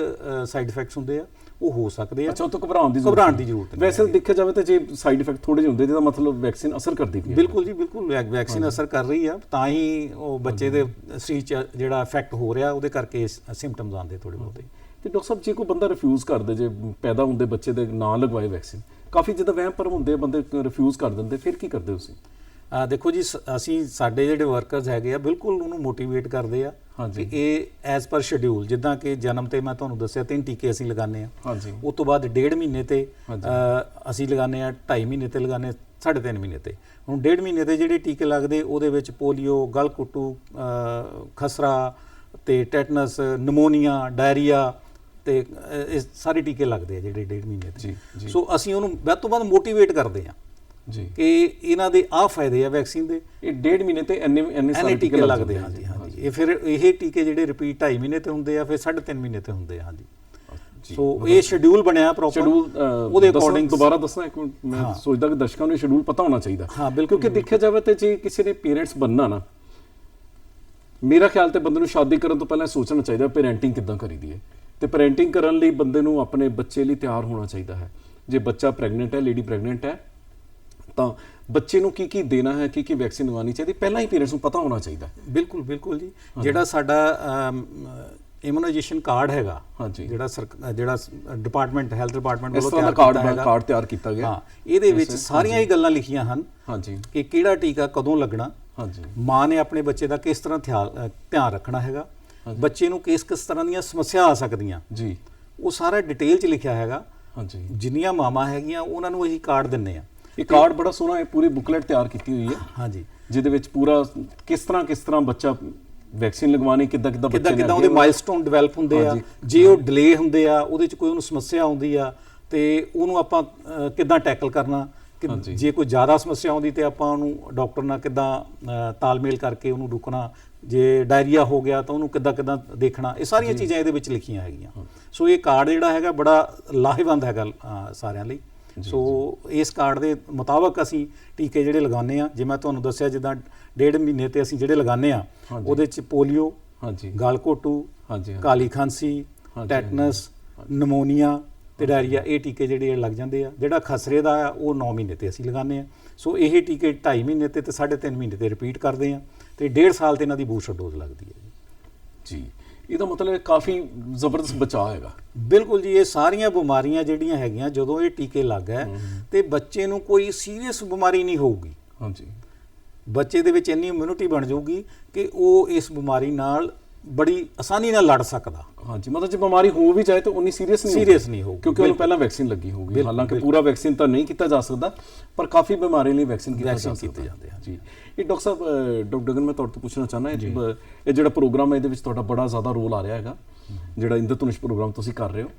ਸਾਈਡ ਇਫੈਕਟਸ ਹੁੰਦੇ ਆ ਉਹ ਹੋ ਸਕਦੇ ਆ। ਅੱਛਾ, ਉਹ ਤੋਂ ਘਬਰਾਉਣ ਦੀ ਜ਼ਰੂਰਤ ਵੈਸੇ ਦੇਖਿਆ ਜਾਵੇ ਤਾਂ ਜੇ ਸਾਈਡ ਇਫੈਕਟ ਥੋੜੇ ਜਿਹੇ ਹੁੰਦੇ, ਇਹਦਾ ਮਤਲਬ ਵੈਕਸੀਨ ਅਸਰ ਕਰਦੀ ਪਈ ਹੈ। ਬਿਲਕੁਲ ਜੀ, ਬਿਲਕੁਲ ਵੈਕਸੀਨ ਅਸਰ ਕਰ ਰਹੀ ਆ, ਤਾਂ ਹੀ ਉਹ ਬੱਚੇ ਦੇ ਸਰੀਰ 'ਚ ਜਿਹੜਾ ਇਫੈਕਟ ਹੋ ਰਿਹਾ ਉਹਦੇ ਕਰਕੇ ਸਿੰਪਟਮਸ ਆਉਂਦੇ ਥੋੜੇ ਬਹੁਤੇ। ਤੇ ਡਾਕਟਰ ਸਾਹਿਬ, ਜੇ ਕੋਈ ਬੰਦਾ ਰਿਫਿਊਜ਼ ਕਰ ਦੇ, ਜੇ ਪੈਦਾ ਹੁੰਦੇ ਬੱਚੇ ਦੇ ਨਾ ਲਗਵਾਏ ਵੈਕਸੀਨ, ਕਾਫੀ ਜਿੱਦਾਂ ਵਹਿਮ ਭਰਮ ਹੁੰਦੇ ਆ, ਬੰਦੇ ਰਿਫਿਊਜ਼ ਕਰ ਦਿੰਦੇ, ਫਿਰ ਕੀ ਕਰਦੇ ਤੁਸੀਂ? ਦੇਖੋ ਜੀ, ਅਸੀਂ ਸਾਡੇ ਜਿਹੜੇ ਵਰਕਰਸ ਹੈਗੇ ਆ ਬਿਲਕੁਲ ਉਹਨੂੰ ਮੋਟੀਵੇਟ ਕਰਦੇ ਆ ਕਿ ਇਹ ਐਜ਼ ਪਰ ਸ਼ਡਿਊਲ, ਜਿੱਦਾਂ ਕਿ ਜਨਮ ਤੇ ਮੈਂ ਤੁਹਾਨੂੰ ਦੱਸਿਆ 3 ਟੀਕੇ ਅਸੀਂ ਲਗਾਉਂਦੇ ਆ, ਉਸ ਤੋਂ ਬਾਅਦ 1.5 ਮਹੀਨੇ ਤੇ ਅਸੀਂ ਲਗਾਉਂਦੇ ਆ, 2.5 ਮਹੀਨੇ ਤੇ ਲਗਾਉਂਦੇ, 3.5 ਮਹੀਨੇ ਤੇ। ਹੁਣ 1.5 ਮਹੀਨੇ ਤੇ ਜਿਹੜੇ ਟੀਕੇ ਲੱਗਦੇ ਉਹਦੇ ਵਿੱਚ ਪੋਲੀਓ, ਗਲਘੁੱਟੂ, ਖਸਰਾ ਤੇ ਟੈਟਨਸ, ਨਮੋਨੀਆ, ਡਾਇਰੀਆ ਤੇ ਇਹ ਸਾਰੇ ਟੀਕੇ ਲੱਗਦੇ ਆ ਜਿਹੜੇ 1.5 ਮਹੀਨੇ ਤੇ। ਸੋ ਅਸੀਂ ਉਹਨੂੰ ਵੱਧ ਤੋਂ ਵੱਧ ਮੋਟੀਵੇਟ ਕਰਦੇ ਆ ਜੀ ਕਿ ਇਹਨਾਂ ਦੇ ਆਹ ਫਾਇਦੇ ਆ ਵੈਕਸੀਨ ਦੇ। ਇਹ 1.5 ਮਹੀਨੇ ਤੇ ਇੰਨੇ ਸਾਰੇ ਟੀਕੇ ਲੱਗਦੇ ਆ। ਹਾਂਜੀ। ਇਹ ਫਿਰ ਇਹ ਟੀਕੇ ਜਿਹੜੇ ਰਿਪੀਟ 2.5 ਮਹੀਨੇ ਤੇ ਹੁੰਦੇ ਆ, ਫਿਰ 3.5 ਮਹੀਨੇ ਤੇ ਹੁੰਦੇ ਆ। ਹਾਂਜੀ। ਸੋ ਇਹ ਸ਼ਡਿਊਲ ਬਣਿਆ ਪ੍ਰੋਪਰ, ਉਹਦੇ ਅਕੋਰਡਿੰਗ ਦੁਬਾਰਾ ਦੱਸਣਾ ਇੱਕ ਮਿੰਟ, ਮੈਂ ਸੋਚਦਾ ਕਿ ਦਰਸ਼ਕਾਂ ਨੂੰ ਸ਼ਡਿਊਲ ਪਤਾ ਹੋਣਾ ਚਾਹੀਦਾ। ਹਾਂ ਬਿਲਕੁਲ, ਕਿਉਂਕਿ ਦੇਖਿਆ ਜਾਵੇ ਤੇ ਜੇ ਕਿਸੇ ਨੇ ਪੇਰੈਂਟਸ ਬਣਨਾ ਨਾ, ਮੇਰਾ ਖਿਆਲ ਤੇ ਬੰਦੇ ਨੂੰ ਸ਼ਾਦੀ ਕਰਨ ਤੋਂ ਪਹਿਲਾਂ ਸੋਚਣਾ ਚਾਹੀਦਾ ਪੈਰੈਂਟਿੰਗ ਕਿੱਦਾਂ ਕਰੀਦੀ ਹੈ। ਤੇ ਪੈਰੈਂਟਿੰਗ ਕਰਨ ਲਈ ਬੰਦੇ ਨੂੰ ਆਪਣੇ ਬੱਚੇ ਲਈ ਤਿਆਰ ਹੋਣਾ ਚਾਹੀਦਾ ਹੈ। ਜੇ ਬੱਚਾ ਪ੍ਰੈਗਨੈਂਟ ਹੈ, ਲੇਡੀ ਪ੍ਰੈਗਨੈਂਟ ਹੈ, ਤਾਂ ਬੱਚੇ ਨੂੰ ਕੀ ਕੀ ਦੇਣਾ ਹੈ, ਕੀ ਕੀ ਵੈਕਸੀਨ ਲਗਵਾਉਣੀ ਚਾਹੀਦੀ, ਪਹਿਲਾਂ ਹੀ ਪੇਰੈਂਟਸ ਨੂੰ ਪਤਾ ਹੋਣਾ ਚਾਹੀਦਾ। ਬਿਲਕੁਲ ਜੀ। ਜਿਹੜਾ ਸਾਡਾ ਇਮੂਨਾਈਜੇਸ਼ਨ ਕਾਰਡ ਹੈਗਾ, ਜਿਹੜਾ ਡਿਪਾਰਟਮੈਂਟ, ਹੈਲਥ ਡਿਪਾਰਟਮੈਂਟ ਵੱਲੋਂ ਕਾਰਡ ਤਿਆਰ ਕੀਤਾ ਗਿਆ, ਇਹਦੇ ਵਿੱਚ ਸਾਰੀਆਂ ਹੀ ਗੱਲਾਂ ਲਿਖੀਆਂ ਹਨ ਕਿ ਕਿਹੜਾ ਟੀਕਾ ਕਦੋਂ ਲੱਗਣਾ, ਮਾਂ ਨੇ ਆਪਣੇ ਬੱਚੇ ਦਾ ਕਿਸ ਤਰ੍ਹਾਂ ਧਿਆਨ ਰੱਖਣਾ ਹੈਗਾ, ਬੱਚੇ ਨੂੰ ਕਿਸ ਤਰ੍ਹਾਂ ਦੀਆਂ ਸਮੱਸਿਆ ਆ ਸਕਦੀਆਂ ਜੀ, ਉਹ ਸਾਰਾ ਡਿਟੇਲ 'ਚ ਲਿਖਿਆ ਹੈਗਾ। ਜਿੰਨੀਆਂ ਮਾਵਾਂ ਹੈਗੀਆਂ ਉਹਨਾਂ ਨੂੰ ਅਸੀਂ ਕਾਰਡ ਦਿੰਨੇ ਆ। ਇਹ ਕਾਰਡ ਬੜਾ ਸੋਹਣਾ ਹੈ, ਪੂਰੀ ਬੁਕਲੇਟ ਤਿਆਰ ਕੀਤੀ ਹੋਈ ਹੈ। ਹਾਂਜੀ, ਜਿਹਦੇ ਵਿੱਚ ਪੂਰਾ ਕਿਸ ਤਰ੍ਹਾਂ ਬੱਚਾ ਵੈਕਸੀਨ ਲਗਵਾਉਣੀ, ਕਿੱਦਾਂ ਉਹਦੇ ਮਾਈਲਸਟੋਨ ਡਿਵੈਲਪ ਹੁੰਦੇ ਆ, ਜੇ ਉਹ ਡਿਲੇ ਹੁੰਦੇ ਆ, ਉਹਦੇ 'ਚ ਕੋਈ ਉਹਨੂੰ ਸਮੱਸਿਆ ਆਉਂਦੀ ਆ ਤੇ ਉਹਨੂੰ ਆਪਾਂ ਕਿੱਦਾਂ ਟੈਕਲ ਕਰਨਾ, ਜੇ ਕੋਈ ਜ਼ਿਆਦਾ ਸਮੱਸਿਆ ਆਉਂਦੀ ਤੇ ਆਪਾਂ ਉਹਨੂੰ ਡਾਕਟਰ ਨਾਲ ਕਿੱਦਾਂ ਤਾਲਮੇਲ ਕਰਕੇ ਉਹਨੂੰ ਰੁਕਣਾ, ਜੇ ਡਾਇਰੀਆ ਹੋ ਗਿਆ ਤਾਂ ਉਹਨੂੰ ਕਿੱਦਾਂ ਦੇਖਣਾ, ਇਹ ਸਾਰੀਆਂ ਚੀਜ਼ਾਂ ਇਹਦੇ ਵਿੱਚ ਲਿਖੀਆਂ ਹੈਗੀਆਂ। ਸੋ ਇਹ ਕਾਰਡ ਜਿਹੜਾ ਹੈਗਾ ਬੜਾ ਲਾਹੇਵੰਦ ਹੈਗਾ ਸਾਰਿਆਂ ਲਈ। ਸੋ ਇਸ ਕਾਰਡ ਦੇ ਮੁਤਾਬਕ ਅਸੀਂ ਟੀਕੇ ਜਿਹੜੇ ਲਗਾਉਂਦੇ ਆ, ਜੇ ਮੈਂ ਤੁਹਾਨੂੰ ਦੱਸਿਆ ਜਿੱਦਾਂ 1.5 ਮਹੀਨੇ ਤੇ ਅਸੀਂ ਜਿਹੜੇ ਲਗਾਉਂਦੇ ਆ, ਉਹਦੇ 'ਚ ਪੋਲੀਓ, ਗਲਘੋਟੂ, ਕਾਲੀ ਖਾਂਸੀ, ਟੈਟਨਸ, ਨਮੋਨੀਆ ਤੇ ਡਾਇਰੀਆ, ਇਹ ਟੀਕੇ ਜਿਹੜੇ ਲੱਗ ਜਾਂਦੇ ਆ। ਜਿਹੜਾ ਖਸਰੇ ਦਾ ਆ ਉਹ 9 ਮਹੀਨੇ ਤੇ ਅਸੀਂ ਲਗਾਉਂਦੇ ਆ। ਸੋ ਇਹ ਟੀਕੇ 2.5 ਮਹੀਨੇ ਤੇ 3.5 ਮਹੀਨੇ ਤੇ ਰਿਪੀਟ ਕਰਦੇ ਆ ਤੇ 1.5 ਸਾਲ ਤੇ ਇਹਨਾਂ ਦੀ ਬੂਸਟਰ ਡੋਜ਼ ਲੱਗਦੀ ਹੈ ਜੀ। ਇਹਦਾ ਮਤਲਬ ਕਾਫੀ ਜ਼ਬਰਦਸਤ ਬਚਾਅ ਹੈਗਾ। ਬਿਲਕੁਲ ਜੀ, ਇਹ ਸਾਰੀਆਂ ਬਿਮਾਰੀਆਂ ਜਿਹੜੀਆਂ ਹੈਗੀਆਂ ਜਦੋਂ ਇਹ ਟੀਕੇ ਲੱਗ ਗਏ ਤੇ ਬੱਚੇ ਨੂੰ ਕੋਈ ਸੀਰੀਅਸ ਬਿਮਾਰੀ ਨਹੀਂ ਹੋਊਗੀ। ਹਾਂਜੀ, ਬੱਚੇ ਦੇ ਵਿੱਚ ਇੰਨੀ ਇਮਿਊਨਿਟੀ ਬਣ ਜਾਊਗੀ ਕਿ ਉਹ ਇਸ ਬਿਮਾਰੀ ਨਾਲ ਬੜੀ ਆਸਾਨੀ ਨਾਲ ਲੜ ਸਕਦਾ। ਹਾਂਜੀ, ਮਤਲਬ ਜੇ ਬਿਮਾਰੀ ਹੋ ਵੀ ਜਾਏ ਤਾਂ ਉਨੀ ਸੀਰੀਅਸ ਨਹੀਂ ਹੋਊਗੀ ਕਿਉਂਕਿ ਉਹਨੂੰ ਪਹਿਲਾਂ ਵੈਕਸੀਨ ਲੱਗੀ ਹੋਊਗੀ। ਹਾਲਾਂਕਿ ਪੂਰਾ ਵੈਕਸੀਨ ਤਾਂ ਨਹੀਂ ਕੀਤਾ ਜਾ ਸਕਦਾ, ਪਰ ਕਾਫੀ ਬਿਮਾਰੀ ਲਈ ਵੈਕਸੀਨ ਕੀਤੇ ਜਾਂਦੇ ਹਨ ਜੀ। ਇਹ ਡਾਕਟਰ ਸਾਹਿਬ, ਡਾਕਟਰ ਗਗਨ, ਮੈਂ ਤੁਹਾਡੇ ਤੋਂ ਪੁੱਛਣਾ ਚਾਹੁੰਦਾ, ਇਹ ਜਿਹੜਾ ਪ੍ਰੋਗਰਾਮ ਹੈ ਇਹਦੇ ਵਿੱਚ ਤੁਹਾਡਾ ਬੜਾ ਜ਼ਿਆਦਾ ਰੋਲ ਆ ਰਿਹਾ ਹੈਗਾ, ਜਿਹੜਾ ਇੰਦਰਧਨੁਸ਼ ਪ੍ਰੋਗਰਾਮ ਤੁਸੀਂ ਕਰ ਰਹੇ ਹੋ,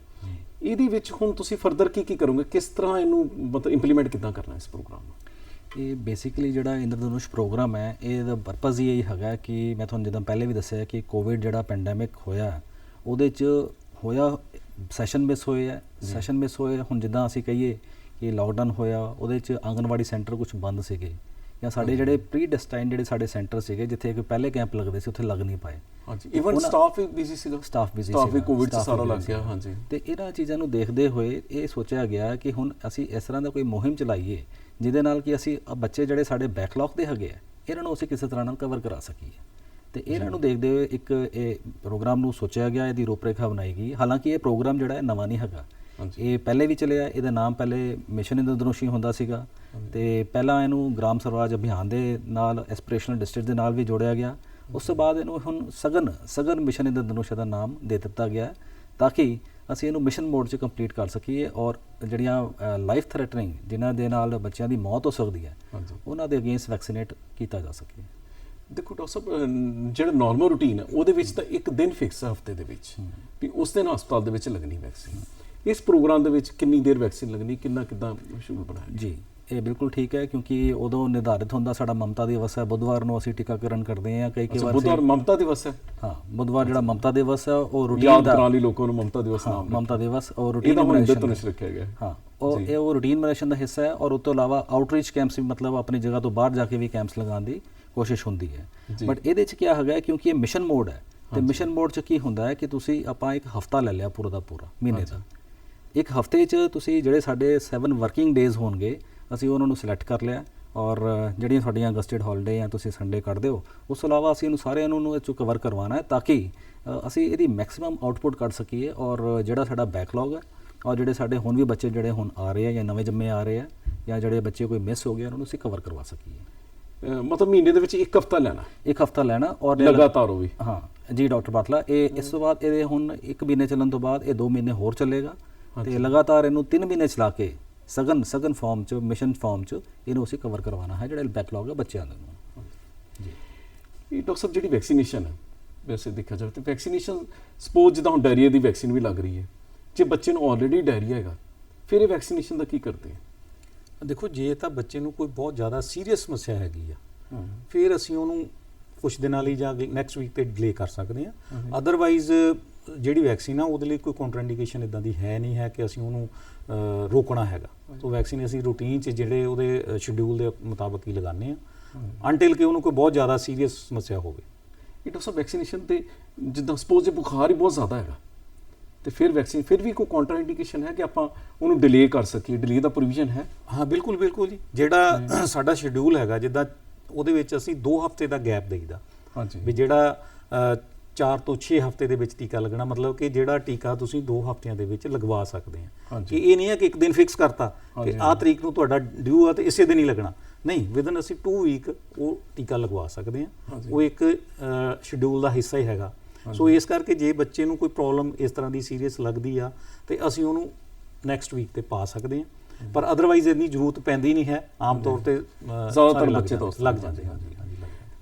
ਇਹਦੇ ਵਿੱਚ ਹੁਣ ਤੁਸੀਂ ਫਰਦਰ ਕੀ ਕਰੋਗੇ, ਕਿਸ ਤਰ੍ਹਾਂ ਇਹਨੂੰ ਮਤਲਬ ਇੰਪਲੀਮੈਂਟ ਕਿੱਦਾਂ ਕਰਨਾ ਇਸ ਪ੍ਰੋਗਰਾਮ ਨੂੰ? ਇਹ ਬੇਸਿਕਲੀ ਜਿਹੜਾ ਇੰਦਰਧਨੁਸ਼ ਪ੍ਰੋਗਰਾਮ ਹੈ, ਇਹਦਾ ਪਰਪਸ ਇਹ ਹੈਗਾ ਕਿ ਮੈਂ ਤੁਹਾਨੂੰ ਜਿੱਦਾਂ ਪਹਿਲੇ ਵੀ ਦੱਸਿਆ ਕਿ ਕੋਵਿਡ ਜਿਹੜਾ ਪੈਂਡੈਮਿਕ ਹੋਇਆ, ਉਹਦੇ 'ਚ ਹੋਇਆ ਸੈਸ਼ਨ ਮਿਸ ਹੋਏ। ਹੁਣ ਜਿੱਦਾਂ ਅਸੀਂ ਕਹੀਏ ਕਿ ਲਾਕਡਾਊਨ ਹੋਇਆ, ਉਹਦੇ 'ਚ ਆਂਗਨਵਾੜੀ ਸੈਂਟਰ ਕੁਝ ਬੰਦ ਸੀਗੇ, ਜਾਂ ਸਾਡੇ ਜਿਹੜੇ ਪ੍ਰੀ ਡੈਸਟਾਈਨ ਜਿਹੜੇ ਸਾਡੇ ਸੈਂਟਰ ਸੀਗੇ ਜਿੱਥੇ ਕਿ ਪਹਿਲੇ ਕੈਂਪ ਲੱਗਦੇ ਸੀ, ਉੱਥੇ ਲੱਗ ਨਹੀਂ ਪਾਏ। ਹਾਂਜੀ, ਇਵਨ ਸਟਾਫ ਵੀ ਬਿਜ਼ੀ ਸੀਗਾ, ਸਟਾਫ ਵੀ ਕੋਵਿਡ 'ਚ ਸਾਰਾ ਲੱਗ ਗਿਆ। ਹਾਂਜੀ, ਤੇ ਇਹਨਾਂ ਚੀਜ਼ਾਂ ਨੂੰ ਦੇਖਦੇ ਹੋਏ ਇਹ ਸੋਚਿਆ ਗਿਆ ਕਿ ਹੁਣ ਅਸੀਂ ਇਸ ਤਰ੍ਹਾਂ ਦਾ ਕੋਈ ਮੁਹਿੰਮ ਚਲਾਈਏ ਜਿਹਦੇ ਨਾਲ ਕਿ ਅਸੀਂ ਬੱਚੇ ਜਿਹੜੇ ਸਾਡੇ ਬੈਕਲੌਗ ਦੇ ਹੈਗੇ ਆ, ਇਹਨਾਂ ਨੂੰ ਅਸੀਂ ਕਿਸੇ ਤਰ੍ਹਾਂ ਨਾਲ ਕਵਰ ਕਰਾ ਸਕੀਏ। ਤੇ ਇਹਨਾਂ ਨੂੰ ਦੇਖਦੇ ਹੋਏ ਇੱਕ ਇਹ ਪ੍ਰੋਗਰਾਮ ਨੂੰ ਸੋਚਿਆ ਗਿਆ, ਇਹਦੀ ਰੂਪਰੇਖਾ ਬਣਾਈ ਗਈ। ਹਾਲਾਂਕਿ ਇਹ ਪ੍ਰੋਗਰਾਮ ਜਿਹੜਾ ਹੈ ਨਵਾਂ ਨਹੀਂ ਹੈਗਾ, ਇਹ ਪਹਿਲੇ ਵੀ ਚੱਲਿਆ। ਇਹਦਾ ਨਾਮ ਪਹਿਲੇ ਮਿਸ਼ਨ ਇੰਦਰਧਨੁਸ਼ ਹੁੰਦਾ ਸੀਗਾ, ਤੇ ਪਹਿਲਾਂ ਇਹਨੂੰ ਗ੍ਰਾਮ ਸਵਰਾਜ ਅਭਿਆਨ ਦੇ ਨਾਲ, ਐਸਪੀਰੇਸ਼ਨਲ ਡਿਸਟ੍ਰਿਕਟ ਦੇ ਨਾਲ ਵੀ ਜੋੜਿਆ ਗਿਆ। ਉਸ ਤੋਂ ਬਾਅਦ ਇਹਨੂੰ ਹੁਣ ਸਗਨ ਮਿਸ਼ਨ ਇੰਦਰਧਨੁਸ਼ ਦਾ ਨਾਮ ਦੇ ਦਿੱਤਾ ਗਿਆ, ਤਾਂ ਕਿ ਅਸੀਂ ਇਹਨੂੰ ਮਿਸ਼ਨ ਮੋਡ 'ਚ ਕੰਪਲੀਟ ਕਰ ਸਕੀਏ ਔਰ ਜਿਹੜੀਆਂ ਲਾਈਫ ਥ੍ਰੈਟਨਿੰਗ ਜਿਨ੍ਹਾਂ ਦੇ ਨਾਲ ਬੱਚਿਆਂ ਦੀ ਮੌਤ ਹੋ ਸਕਦੀ ਹੈ ਉਹਨਾਂ ਦੇ ਅਗੇਂਸਟ ਵੈਕਸੀਨੇਟ ਕੀਤਾ ਜਾ ਸਕੇ। ਦੇਖੋ ਡਾਕਟਰ ਸਾਹਿਬ, ਜਿਹੜਾ ਨਾਰਮਲ ਰੂਟੀਨ ਹੈ ਉਹਦੇ ਵਿੱਚ ਤਾਂ ਇੱਕ ਦਿਨ ਫਿਕਸ ਹੈ ਹਫਤੇ ਦੇ ਵਿੱਚ ਵੀ ਉਸ ਦਿਨ ਹਸਪਤਾਲ ਦੇ ਵਿੱਚ ਲੱਗਣੀ ਵੈਕਸੀਨ। ਇਸ ਪ੍ਰੋਗਰਾਮ ਦੇ ਵਿੱਚ ਕਿੰਨੀ ਦੇਰ ਵੈਕਸੀਨ ਲੱਗਣੀ, ਕਿੱਦਾਂ ਸ਼ਡਿਊਲ ਬਣਾਇਆ? ਜੀ, ਇਹ ਬਿਲਕੁਲ ਠੀਕ ਹੈ ਕਿਉਂਕਿ ਉਦੋਂ ਨਿਰਧਾਰਿਤ ਹੁੰਦਾ ਸਾਡਾ ਮਮਤਾ ਦਿਵਸ ਹੈ, ਬੁੱਧਵਾਰ ਨੂੰ ਅਸੀਂ ਟੀਕਾਕਰਨ ਕਰਦੇ ਹਾਂ। ਕਈ ਵਾਰ ਬੁੱਧਵਾਰ ਮਮਤਾ ਦਿਵਸ ਹੈ। ਹਾਂ, ਬੁੱਧਵਾਰ ਜਿਹੜਾ ਮਮਤਾ ਦਿਵਸ ਹੈ ਉਹ ਰੂਟੀਨ ਯਾਦ ਕਰਾਉਣ ਲਈ ਲੋਕਾਂ ਨੂੰ ਮਮਤਾ ਦਿਵਸ ਨਾਮ ਮਮਤਾ ਦਿਵਸ ਔਰ ਰੂਟੀਨ ਰੱਖਿਆ ਗਿਆ। ਹਾਂ, ਉਹ ਰੂਟੀਨ ਮੈਨੇਜਮੈਂਟ ਦਾ ਹਿੱਸਾ ਹੈ ਔਰ ਉਸ ਤੋਂ ਇਲਾਵਾ ਆਊਟਰੀਚ ਕੈਂਪਸ ਵੀ ਮਤਲਬ ਆਪਣੀ ਜਗ੍ਹਾ ਤੋਂ ਬਾਹਰ ਜਾ ਕੇ ਵੀ ਕੈਂਪਸ ਲਗਾਉਣ ਦੀ ਕੋਸ਼ਿਸ਼ ਹੁੰਦੀ ਹੈ। ਬਟ ਇਹਦੇ 'ਚ ਕੀ ਹੈਗਾ ਕਿਉਂਕਿ ਇਹ ਮਿਸ਼ਨ ਮੋਡ ਹੈ ਤੇ ਮਿਸ਼ਨ ਮੋਡ 'ਚ ਕੀ ਹੁੰਦਾ ਹੈ ਕਿ ਤੁਸੀਂ ਆਪਾਂ ਇੱਕ ਹਫਤਾ ਲੈ ਲਿਆ ਪੂਰਾ ਦਾ ਪੂਰਾ ਮਹੀਨੇ ਦਾ। ਇੱਕ ਹਫਤੇ 'ਚ ਤੁਸੀਂ ਜਿਹੜੇ ਸਾਡੇ 7 ਵਰਕਿੰਗ ਡੇਜ਼ ਹੋਣਗੇ ਅਸੀਂ ਉਹਨਾਂ ਨੂੰ ਸਿਲੈਕਟ ਕਰ ਲਿਆ ਔਰ ਜਿਹੜੀਆਂ ਤੁਹਾਡੀਆਂ ਅਗਸਟਡ ਹੌਲੀਡੇ ਆ ਤੁਸੀਂ ਸੰਡੇ ਕੱਢ ਦਿਓ। ਉਸ ਤੋਂ ਇਲਾਵਾ ਅਸੀਂ ਇਹਨੂੰ ਸਾਰਿਆਂ ਨੂੰ ਇਹ 'ਚੋਂ ਕਵਰ ਕਰਵਾਉਣਾ ਹੈ ਤਾਂ ਕਿ ਅਸੀਂ ਇਹਦੀ ਮੈਕਸਿਮਮ ਆਊਟਪੁੱਟ ਕੱਢ ਸਕੀਏ ਔਰ ਜਿਹੜਾ ਸਾਡਾ ਬੈਕਲੌਗ ਹੈ ਔਰ ਜਿਹੜੇ ਸਾਡੇ ਹੁਣ ਵੀ ਬੱਚੇ ਜਿਹੜੇ ਹੁਣ ਆ ਰਹੇ ਆ ਜਾਂ ਨਵੇਂ ਜੰਮੇ ਆ ਰਹੇ ਆ ਜਾਂ ਜਿਹੜੇ ਬੱਚੇ ਕੋਈ ਮਿਸ ਹੋ ਗਏ ਉਹਨਾਂ ਨੂੰ ਅਸੀਂ ਕਵਰ ਕਰਵਾ ਸਕੀਏ। ਮਤਲਬ ਮਹੀਨੇ ਦੇ ਵਿੱਚ ਇੱਕ ਹਫਤਾ ਲੈਣਾ ਔਰ ਲਗਾਤਾਰ ਉਹ ਵੀ। ਹਾਂ ਜੀ ਡਾਕਟਰ ਬਾਟਲਾ, ਇਹ ਇਸ ਤੋਂ ਬਾਅਦ ਇਹਦੇ ਹੁਣ 1 ਮਹੀਨੇ ਚੱਲਣ ਤੋਂ ਬਾਅਦ ਇਹ 2 ਮਹੀਨੇ ਹੋਰ ਚੱਲੇਗਾ ਤੇ ਲਗਾਤਾਰ ਇਹਨੂੰ 3 ਮਹੀਨੇ ਚਲਾ ਕੇ ਸਗਨ ਫਾਰਮ 'ਚ ਮਿਸ਼ਨ ਫਾਰਮ 'ਚ ਇਹਨੂੰ ਅਸੀਂ ਕਵਰ ਕਰਵਾਉਣਾ ਹੈ ਜਿਹੜਾ ਬੈਕਲੌਗ ਹੈ ਬੱਚਿਆਂ ਦੇ ਨੂੰ। ਜੀ, ਇਹ ਡਾਕਟਰ ਸਾਹਿਬ ਜਿਹੜੀ ਵੈਕਸੀਨੇਸ਼ਨ ਹੈ ਵੈਸੇ ਦੇਖਿਆ ਜਾਵੇ ਤਾਂ ਵੈਕਸੀਨੇਸ਼ਨ ਸਪੋਜ਼ ਜਿੱਦਾਂ ਹੁਣ ਡਾਇਰੀਆ ਦੀ ਵੈਕਸੀਨ ਵੀ ਲੱਗ ਰਹੀ ਹੈ, ਜੇ ਬੱਚੇ ਨੂੰ ਆਲਰੇਡੀ ਡਾਇਰੀਆ ਹੈਗਾ ਫਿਰ ਇਹ ਵੈਕਸੀਨੇਸ਼ਨ ਦਾ ਕੀ ਕਰਦੇ ਆ? ਦੇਖੋ, ਜੇ ਤਾਂ ਬੱਚੇ ਨੂੰ ਕੋਈ ਬਹੁਤ ਜ਼ਿਆਦਾ ਸੀਰੀਅਸ ਸਮੱਸਿਆ ਹੈਗੀ ਆ ਫਿਰ ਅਸੀਂ ਉਹਨੂੰ ਕੁਝ ਦਿਨਾਂ ਲਈ ਜਾਂ ਨੈਕਸਟ ਵੀਕ ਤੇ ਡਿਲੇ ਕਰ ਸਕਦੇ ਹਾਂ। ਅਦਰਵਾਈਜ਼ ਜਿਹੜੀ ਵੈਕਸੀਨ ਆ ਉਹਦੇ ਲਈ ਕੋਈ ਕਾਉਂਟਰਾਇੰਡੀਕੇਸ਼ਨ ਇਦਾਂ ਦੀ ਹੈ ਨਹੀਂ ਹੈ ਕਿ ਅਸੀਂ ਉਹਨੂੰ ਰੋਕਣਾ ਹੈਗਾ। ਸੋ ਵੈਕਸੀਨ ਅਸੀਂ ਰੂਟੀਨ 'ਚ ਜਿਹੜੇ ਉਹਦੇ ਸ਼ਡਿਊਲ ਦੇ ਮੁਤਾਬਕ ਹੀ ਲਗਾਉਂਦੇ ਹਾਂ ਅੰਟਿਲ ਕਿ ਉਹਨੂੰ ਕੋਈ ਬਹੁਤ ਜ਼ਿਆਦਾ ਸੀਰੀਅਸ ਸਮੱਸਿਆ ਹੋਵੇ। ਇਹ ਡਾਕਟਰ ਸਾਹਿਬ ਵੈਕਸੀਨੇਸ਼ਨ ਤੇ ਜਿੱਦਾਂ ਸਪੋਜ਼ ਜੇ ਬੁਖਾਰ ਹੀ ਬਹੁਤ ਜ਼ਿਆਦਾ ਹੈਗਾ ਤੇ ਫਿਰ ਵੈਕਸੀਨ ਫਿਰ ਵੀ ਕੋਈ ਕਾਉਂਟਰਾਇੰਡੀਕੇਸ਼ਨ ਹੈ ਕਿ ਆਪਾਂ ਉਹਨੂੰ ਡਿਲੇ ਕਰ ਸਕੀਏ? ਡਿਲੇ ਦਾ ਪ੍ਰੋਵੀਜ਼ਨ ਹੈ? ਹਾਂ, ਬਿਲਕੁਲ ਜੀ। ਜਿਹੜਾ ਸਾਡਾ ਸ਼ਡਿਊਲ ਹੈਗਾ ਜਿੱਦਾਂ ਉਹਦੇ ਵਿੱਚ ਅਸੀਂ 2 ਹਫ਼ਤੇ ਦਾ ਗੈਪ ਦੇਈਦਾ। ਹਾਂਜੀ, ਵੀ ਜਿਹੜਾ 4 ਤੋਂ 6 ਹਫ਼ਤੇ ਦੇ ਵਿੱਚ ਟੀਕਾ ਲੱਗਣਾ, ਮਤਲਬ ਕਿ ਜਿਹੜਾ ਟੀਕਾ ਤੁਸੀਂ 2 ਹਫ਼ਤਿਆਂ ਦੇ ਵਿੱਚ ਲਗਵਾ ਸਕਦੇ ਆ। ਕਿ ਇਹ ਨਹੀਂ ਹੈ ਕਿ ਇੱਕ ਦਿਨ ਫਿਕਸ ਕਰਤਾ ਕਿ ਆਹ ਤਰੀਕ ਨੂੰ ਤੁਹਾਡਾ ਡਿਊ ਆ ਤੇ ਇਸੇ ਦਿਨ ਹੀ ਲੱਗਣਾ, ਨਹੀਂ, ਵਿਦਨ ਅਸੀਂ 2 ਵੀਕ ਉਹ ਟੀਕਾ ਲਗਵਾ ਸਕਦੇ ਆ। ਉਹ ਇੱਕ ਸ਼ਡਿਊਲ ਦਾ ਹਿੱਸਾ ਹੀ ਹੈਗਾ। ਸੋ ਇਸ ਕਰਕੇ ਜੇ ਬੱਚੇ ਨੂੰ ਕੋਈ ਪ੍ਰੋਬਲਮ ਇਸ ਤਰ੍ਹਾਂ ਦੀ ਸੀਰੀਅਸ ਲੱਗਦੀ ਆ ਤੇ ਅਸੀਂ ਉਹਨੂੰ ਨੈਕਸਟ ਵੀਕ ਤੇ ਪਾ ਸਕਦੇ ਆ, ਪਰ ਅਦਰਵਾਈਜ਼ ਇੰਨੀ ਜ਼ਰੂਰਤ ਪੈਂਦੀ ਨਹੀਂ ਹੈ। ਆਮ ਤੌਰ ਤੇ ਜ਼ਿਆਦਾਤਰ ਬੱਚੇ ਤਾਂ ਲੱਗ ਜਾਂਦੇ ਹਨ।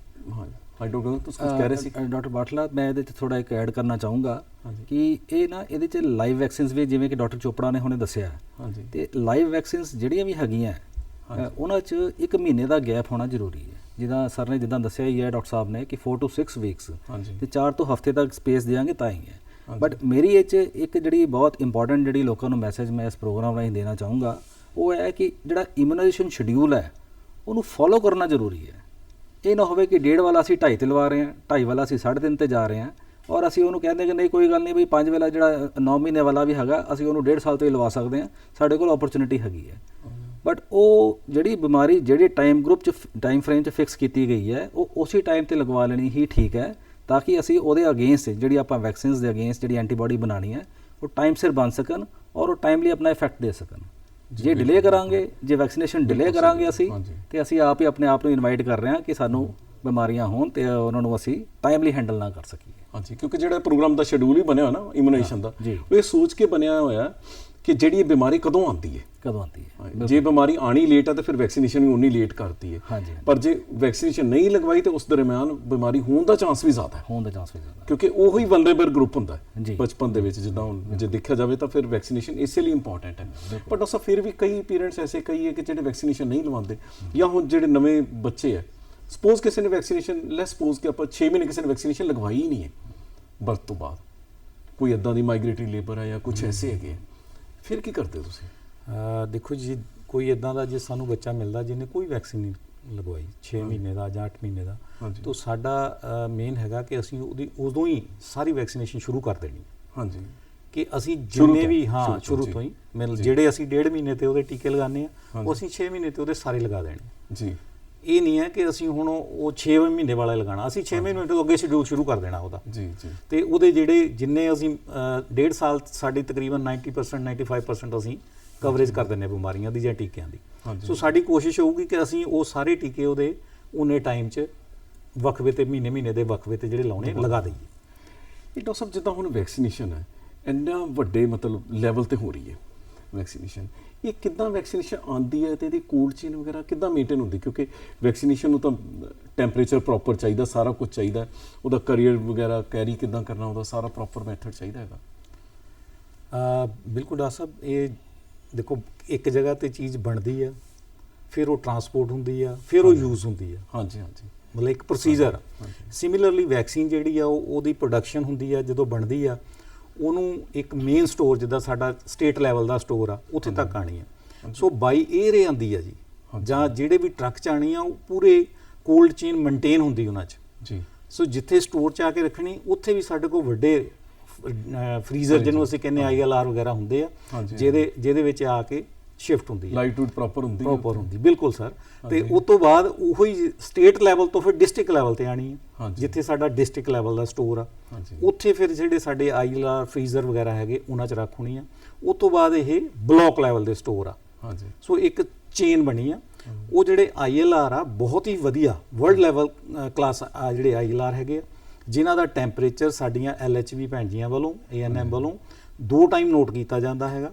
ਡਾਕਟਰ ਤੁਸੀਂ ਕੁਝ ਕਹਿ ਰਹੇ ਸੀ? ਡਾਕਟਰ ਬਾਟਲਾ, ਮੈਂ ਇਹਦੇ 'ਚ ਥੋੜਾ ਇੱਕ ਐਡ ਕਰਨਾ ਚਾਹੂੰਗਾ ਕਿ ਇਹ ਨਾ ਇਹਦੇ 'ਚ ਲਾਈਵ ਵੈਕਸੀਨਸ ਵੀ ਜਿਵੇਂ ਕਿ ਡਾਕਟਰ ਚੋਪੜਾ ਨੇ ਹੁਣੇ ਦੱਸਿਆ ਤੇ ਲਾਈਵ ਵੈਕਸੀਨਸ ਜਿਹੜੀਆਂ ਵੀ ਹੈਗੀਆਂ ਉਹਨਾਂ 'ਚ 1 ਮਹੀਨੇ ਦਾ ਗੈਪ ਹੋਣਾ ਜ਼ਰੂਰੀ ਹੈ। ਜਿੱਦਾਂ ਸਰ ਨੇ ਜਿੱਦਾਂ ਦੱਸਿਆ ਹੀ ਹੈ ਡਾਕਟਰ ਸਾਹਿਬ ਨੇ ਕਿ 4 to 6 ਵੀਕਸ ਤੇ 4 ਤੋਂ ਹਫ਼ਤੇ ਤੱਕ ਸਪੇਸ ਦੇਵਾਂਗੇ ਤਾਂ ਹੀ ਹੈ। ਬਟ ਮੇਰੀ ਇਹ 'ਚ ਇੱਕ ਜਿਹੜੀ ਬਹੁਤ ਇੰਪੋਰਟੈਂਟ ਜਿਹੜੀ ਲੋਕਾਂ ਨੂੰ ਮੈਸੇਜ ਮੈਂ ਇਸ ਪ੍ਰੋਗਰਾਮ ਰਾਹੀਂ ਦੇਣਾ ਚਾਹੂੰਗਾ ਉਹ ਹੈ ਕਿ ਜਿਹੜਾ ਇਮਿਊਨਾਈਜੇਸ਼ਨ ਸ਼ਡਿਊਲ ਹੈ ਉਹਨੂੰ ਫੋਲੋ ਕਰਨਾ ਜ਼ਰੂਰੀ ਹੈ। ਇਹ ਨਾ ਹੋਵੇ ਕਿ 1.5 ਵਾਲਾ ਅਸੀਂ 2.5 ਤੇ ਲਵਾ ਰਹੇ ਹਾਂ, 2.5 ਵਾਲਾ ਅਸੀਂ 3.5 ਤੇ ਜਾ ਰਹੇ ਹਾਂ ਔਰ ਅਸੀਂ ਉਹਨੂੰ ਕਹਿੰਦੇ ਕਿ ਨਹੀਂ ਕੋਈ ਗੱਲ ਨਹੀਂ ਬਈ 5 ਵਾਲਾ ਜਿਹੜਾ 9 ਮਹੀਨੇ ਵਾਲਾ ਵੀ ਹੈਗਾ ਅਸੀਂ ਉਹਨੂੰ 1.5 ਸਾਲ ਤੋਂ ਹੀ ਲਵਾ ਸਕਦੇ ਹਾਂ, ਸਾਡੇ ਕੋਲ ਓਪਰਚੁਨਿਟੀ ਹੈਗੀ ਹੈ। ਬਟ ਉਹ ਜਿਹੜੀ ਬਿਮਾਰੀ ਜਿਹੜੇ ਟਾਈਮ ਗਰੁੱਪ 'ਚ ਟਾਈਮ ਫਰੇਮ 'ਚ ਫਿਕਸ ਕੀਤੀ ਗਈ ਹੈ ਉਹ ਉਸੇ ਟਾਈਮ ਤੇ ਲਗਵਾ ਲੈਣੀ ਹੀ ਠੀਕ ਹੈ ਤਾਂ ਕਿ ਅਸੀਂ ਉਹਦੇ ਅਗੇਂਸਟ ਜਿਹੜੀ ਆਪਾਂ ਵੈਕਸੀਨਸ ਦੇ ਅਗੇਂਸਟ ਜਿਹੜੀ ਐਂਟੀਬਾਡੀ ਬਣਾਉਣੀ ਹੈ ਉਹ ਟਾਈਮ ਸਿਰ ਬਣ ਸਕਣ ਔਰ ਉਹ ਟਾਈਮਲੀ ਆਪਣਾ ਇਫੈਕਟ ਦੇ ਸਕਣ। ਜੇ ਡਿਲੇ ਕਰਾਂਗੇ, ਜੇ ਵੈਕਸੀਨੇਸ਼ਨ ਡਿਲੇ ਕਰਾਂਗੇ ਅਸੀਂ ਤੇ ਅਸੀਂ ਆਪ ਹੀ ਆਪਣੇ ਆਪ ਨੂੰ ਇਨਵਾਈਟ ਕਰ ਰਹੇ ਹਾਂ ਕਿ ਸਾਨੂੰ ਬਿਮਾਰੀਆਂ ਹੋਣ ਤੇ ਉਹਨਾਂ ਨੂੰ ਅਸੀਂ ਟਾਈਮਲੀ ਹੈਂਡਲ ਨਾ ਕਰ ਸਕੀਏ। ਹਾਂਜੀ, ਕਿਉਂਕਿ ਜਿਹੜਾ ਪ੍ਰੋਗਰਾਮ ਦਾ ਸ਼ਡਿਊਲ ਹੀ ਬਣਿਆ ਨਾ ਇਮਿਊਨਾਈਜੇਸ਼ਨ ਦਾ ਉਹ ਇਹ ਸੋਚ ਕੇ ਬਣਿਆ ਹੋਇਆ ਕਿ ਜਿਹੜੀ ਇਹ ਬਿਮਾਰੀ ਕਦੋਂ ਆਉਂਦੀ ਹੈ। ਜੇ ਬਿਮਾਰੀ ਆਣੀ ਲੇਟ ਆ ਤਾਂ ਫਿਰ ਵੈਕਸੀਨੇਸ਼ਨ ਵੀ ਉਨੀ ਲੇਟ ਕਰਦੀ ਹੈ। ਪਰ ਜੇ ਵੈਕਸੀਨੇਸ਼ਨ ਨਹੀਂ ਲਗਵਾਈ ਤਾਂ ਉਸ ਦਰਮਿਆਨ ਬਿਮਾਰੀ ਹੋਣ ਦਾ ਚਾਂਸ ਵੀ ਜ਼ਿਆਦਾ ਹੈ ਕਿਉਂਕਿ ਉਹੀ ਵਲਨਰੇਬਲ ਗਰੁੱਪ ਹੁੰਦਾ ਹੈ ਬਚਪਨ ਦੇ ਵਿੱਚ। ਜਿੱਦਾਂ ਹੁਣ ਜੇ ਦੇਖਿਆ ਜਾਵੇ ਤਾਂ ਫਿਰ ਵੈਕਸੀਨੇਸ਼ਨ ਇਸੇ ਲਈ ਇੰਪੋਰਟੈਂਟ ਹੈ। ਪਰ ਡਾਕਟਰ ਫਿਰ ਵੀ ਕਈ ਪੇਰੈਂਟਸ ਐਸੇ ਕਈ ਹੈ ਕਿ ਜਿਹੜੇ ਵੈਕਸੀਨੇਸ਼ਨ ਨਹੀਂ ਲਵਾਉਂਦੇ ਜਾਂ ਹੁਣ ਜਿਹੜੇ ਨਵੇਂ ਬੱਚੇ ਹੈ ਸਪੋਜ਼ ਕਿਸੇ ਨੇ ਵੈਕਸੀਨੇਸ਼ਨ ਲੈਸ ਸਪੋਜ਼ ਕਿ ਆਪਾਂ 6 ਮਹੀਨੇ ਕਿਸੇ ਨੇ ਵੈਕਸੀਨੇਸ਼ਨ ਲਗਵਾਈ ਹੀ ਨਹੀਂ ਹੈ ਬਰਥ ਤੋਂ ਬਾਅਦ, ਕੋਈ ਇੱਦਾਂ ਦੀ ਮਾਈਗ੍ਰੇਟਰੀ ਲੇਬਰ ਹੈ ਜਾਂ ਕੁਝ ਐਸੇ ਹੈਗੇ, ਫਿਰ ਕੀ ਕਰਦੇ ਹੋ ਤੁਸੀਂ? ਦੇਖੋ ਜੀ, ਕੋਈ ਇੱਦਾਂ ਦਾ ਜੇ ਸਾਨੂੰ ਬੱਚਾ ਮਿਲਦਾ ਜਿਹਨੇ ਕੋਈ ਵੈਕਸੀਨ ਨਹੀਂ ਲਗਵਾਈ 6 ਮਹੀਨੇ ਦਾ ਜਾਂ 8 ਮਹੀਨੇ ਦਾ, ਤਾਂ ਸਾਡਾ ਮੇਨ ਹੈਗਾ ਕਿ ਅਸੀਂ ਉਹਦੀ ਉਦੋਂ ਹੀ ਸਾਰੀ ਵੈਕਸੀਨੇਸ਼ਨ ਸ਼ੁਰੂ ਕਰ ਦੇਣੀ। ਹਾਂਜੀ, ਕਿ ਅਸੀਂ ਜਿੰਨੇ ਵੀ ਸ਼ੁਰੂ ਤੋਂ ਹੀ ਜਿਹੜੇ ਅਸੀਂ 1.5 ਮਹੀਨੇ ਤੇ ਉਹਦੇ ਟੀਕੇ ਲਗਾਉਂਦੇ ਆ ਉਹ ਅਸੀਂ 6 ਮਹੀਨੇ ਤੇ ਉਹਦੇ ਸਾਰੇ ਲਗਾ ਦੇਣੇ ਜੀ। ਇਹ ਨਹੀਂ ਹੈ ਕਿ ਅਸੀਂ ਹੁਣ ਉਹ 6 ਮਹੀਨੇ ਵਾਲਾ ਲਗਾਉਣਾ, ਅਸੀਂ 6 ਮਹੀਨੇ ਤੋਂ ਅੱਗੇ ਸ਼ਡਿਊਲ ਸ਼ੁਰੂ ਕਰ ਦੇਣਾ ਉਹਦਾ ਜੀ ਜੀ। ਤੇ ਉਹਦੇ ਜਿਹੜੇ ਜਿੰਨੇ ਅਸੀਂ 1.5 ਸਾਲ ਸਾਡੀ ਤਕਰੀਬਨ 90% 95% ਅਸੀਂ ਕਵਰੇਜ ਕਰ ਦਿੰਦੇ ਬਿਮਾਰੀਆਂ ਦੀ ਜਾਂ ਟੀਕਿਆਂ ਦੀ। ਸੋ ਸਾਡੀ ਕੋਸ਼ਿਸ਼ ਹੋਊਗੀ ਕਿ ਅਸੀਂ ਉਹ ਸਾਰੇ ਟੀਕੇ ਉਹਦੇ ਉਨੇ ਟਾਈਮ 'ਚ ਵਕਫੇ ਤੇ ਮਹੀਨੇ ਦੇ ਵਕਫੇ ਤੇ ਜਿਹੜੇ ਲਾਉਣੇ ਲਗਾ ਦਈਏ। ਇਹ ਡਾਕਟਰ ਸਾਹਿਬ ਜਿੱਦਾਂ ਹੁਣ ਵੈਕਸੀਨੇਸ਼ਨ ਹੈ ਇੰਨਾ ਵੱਡੇ ਮਤਲਬ ਲੈਵਲ ਤੇ ਹੋ ਰਹੀ ਹੈ ਵੈਕਸੀਨੇਸ਼ਨ, ਇਹ ਕਿੱਦਾਂ ਵੈਕਸੀਨੇਸ਼ਨ ਆਉਂਦੀ ਹੈ ਤੇ ਇਹਦੀ ਕੋਲਡ ਚੇਨ ਵਗੈਰਾ ਕਿੱਦਾਂ ਮੇਨਟੇਨ ਹੁੰਦੀ? ਕਿਉਂਕਿ ਵੈਕਸੀਨੇਸ਼ਨ ਨੂੰ ਤਾਂ ਟੈਂਪਰੇਚਰ ਪ੍ਰੋਪਰ ਚਾਹੀਦਾ, ਸਾਰਾ ਕੁਝ ਚਾਹੀਦਾ, ਉਹਦਾ ਕਰੀਅਰ ਵਗੈਰਾ ਕੈਰੀ ਕਿੱਦਾਂ ਕਰਨਾ, ਉਹਦਾ ਸਾਰਾ ਪ੍ਰੋਪਰ ਮੈਥਡ ਚਾਹੀਦਾ ਹੈਗਾ। ਬਿਲਕੁਲ ਡਾਕਟਰ ਸਾਹਿਬ, ਇਹ ਦੇਖੋ ਇੱਕ ਜਗ੍ਹਾ ਤੇ ਚੀਜ਼ ਬਣਦੀ ਆ, ਫਿਰ ਉਹ ਟਰਾਂਸਪੋਰਟ ਹੁੰਦੀ ਆ, ਫਿਰ ਉਹ ਯੂਜ਼ ਹੁੰਦੀ ਆ। ਹਾਂਜੀ ਹਾਂਜੀ, ਮਤਲਬ ਇੱਕ ਪ੍ਰੋਸੀਜਰ। ਸਿਮਿਲਰਲੀ ਵੈਕਸੀਨ ਜਿਹੜੀ ਆ ਉਹਦੀ ਪ੍ਰੋਡਕਸ਼ਨ ਹੁੰਦੀ ਆ, ਜਦੋਂ ਬਣਦੀ ਆ ਉਹਨੂੰ ਇੱਕ ਮੇਨ ਸਟੋਰ, ਜਿੱਦਾਂ ਸਾਡਾ ਸਟੇਟ ਲੈਵਲ ਦਾ ਸਟੋਰ ਆ, ਉੱਥੇ ਤੱਕ ਆਣੀ ਆ। ਸੋ ਬਾਈ 에ਅਰ ਇਹ ਆਉਂਦੀ ਆ ਜੀ, ਜਾਂ ਜਿਹੜੇ ਵੀ ਟਰੱਕ 'ਚ ਆਣੀ ਆ ਉਹ ਪੂਰੇ ਕੋਲਡ ਚੇਨ ਮੇਨਟੇਨ ਹੁੰਦੀ ਉਹਨਾਂ 'ਚ ਜੀ। ਸੋ ਜਿੱਥੇ ਸਟੋਰ 'ਚ ਆ ਕੇ ਰੱਖਣੀ, ਉੱਥੇ ਵੀ ਸਾਡੇ ਕੋਲ ਵੱਡੇ ਫਰੀਜ਼ਰ ਜਿਹਨੂੰ ਅਸੀਂ ਕਹਿੰਦੇ ILR ਵਗੈਰਾ ਹੁੰਦੇ ਆ, ਜਿਹਦੇ ਵਿੱਚ ਆ ਕੇ ਸ਼ਿਫਟ ਹੁੰਦੀ ਹੈ, ਲਾਈਟ ਪ੍ਰੋਪਰ ਹੁੰਦੀ। ਬਿਲਕੁਲ ਸਰ। ਤੇ ਉਸ ਤੋਂ ਬਾਅਦ ਉਹੀ ਸਟੇਟ ਲੈਵਲ ਤੋਂ ਫਿਰ ਡਿਸਟ੍ਰਿਕਟ ਲੈਵਲ ਤੇ ਆਣੀ ਹੈ, ਜਿੱਥੇ ਸਾਡਾ ਡਿਸਟ੍ਰਿਕਟ ਲੈਵਲ ਦਾ ਸਟੋਰ ਆ, ਉੱਥੇ ਫਿਰ ਜਿਹੜੇ ਸਾਡੇ ILR ਫਰੀਜ਼ਰ ਵਗੈਰਾ ਹੈਗੇ ਉਹਨਾਂ 'ਚ ਰੱਖ ਹੋਣੀ ਆ। ਉਸ ਤੋਂ ਬਾਅਦ ਇਹ ਬਲਾਕ ਲੈਵਲ ਦੇ ਸਟੋਰ ਆ। ਸੋ ਇੱਕ ਚੇਨ ਬਣੀ ਆ। ਉਹ ਜਿਹੜੇ ILR ਆ ਬਹੁਤ ਹੀ ਵਧੀਆ ਵਰਲਡ ਲੈਵਲ ਕਲਾਸ ਜਿਹੜੇ ILR ਹੈਗੇ ਆ, ਜਿਨ੍ਹਾਂ ਦਾ ਟੈਂਪਰੇਚਰ ਸਾਡੀਆਂ LHV ਭੈਣ ਜੀਆਂ ਵੱਲੋਂ, ANM ਵੱਲੋਂ 2 ਟਾਈਮ ਨੋਟ ਕੀਤਾ ਜਾਂਦਾ ਹੈਗਾ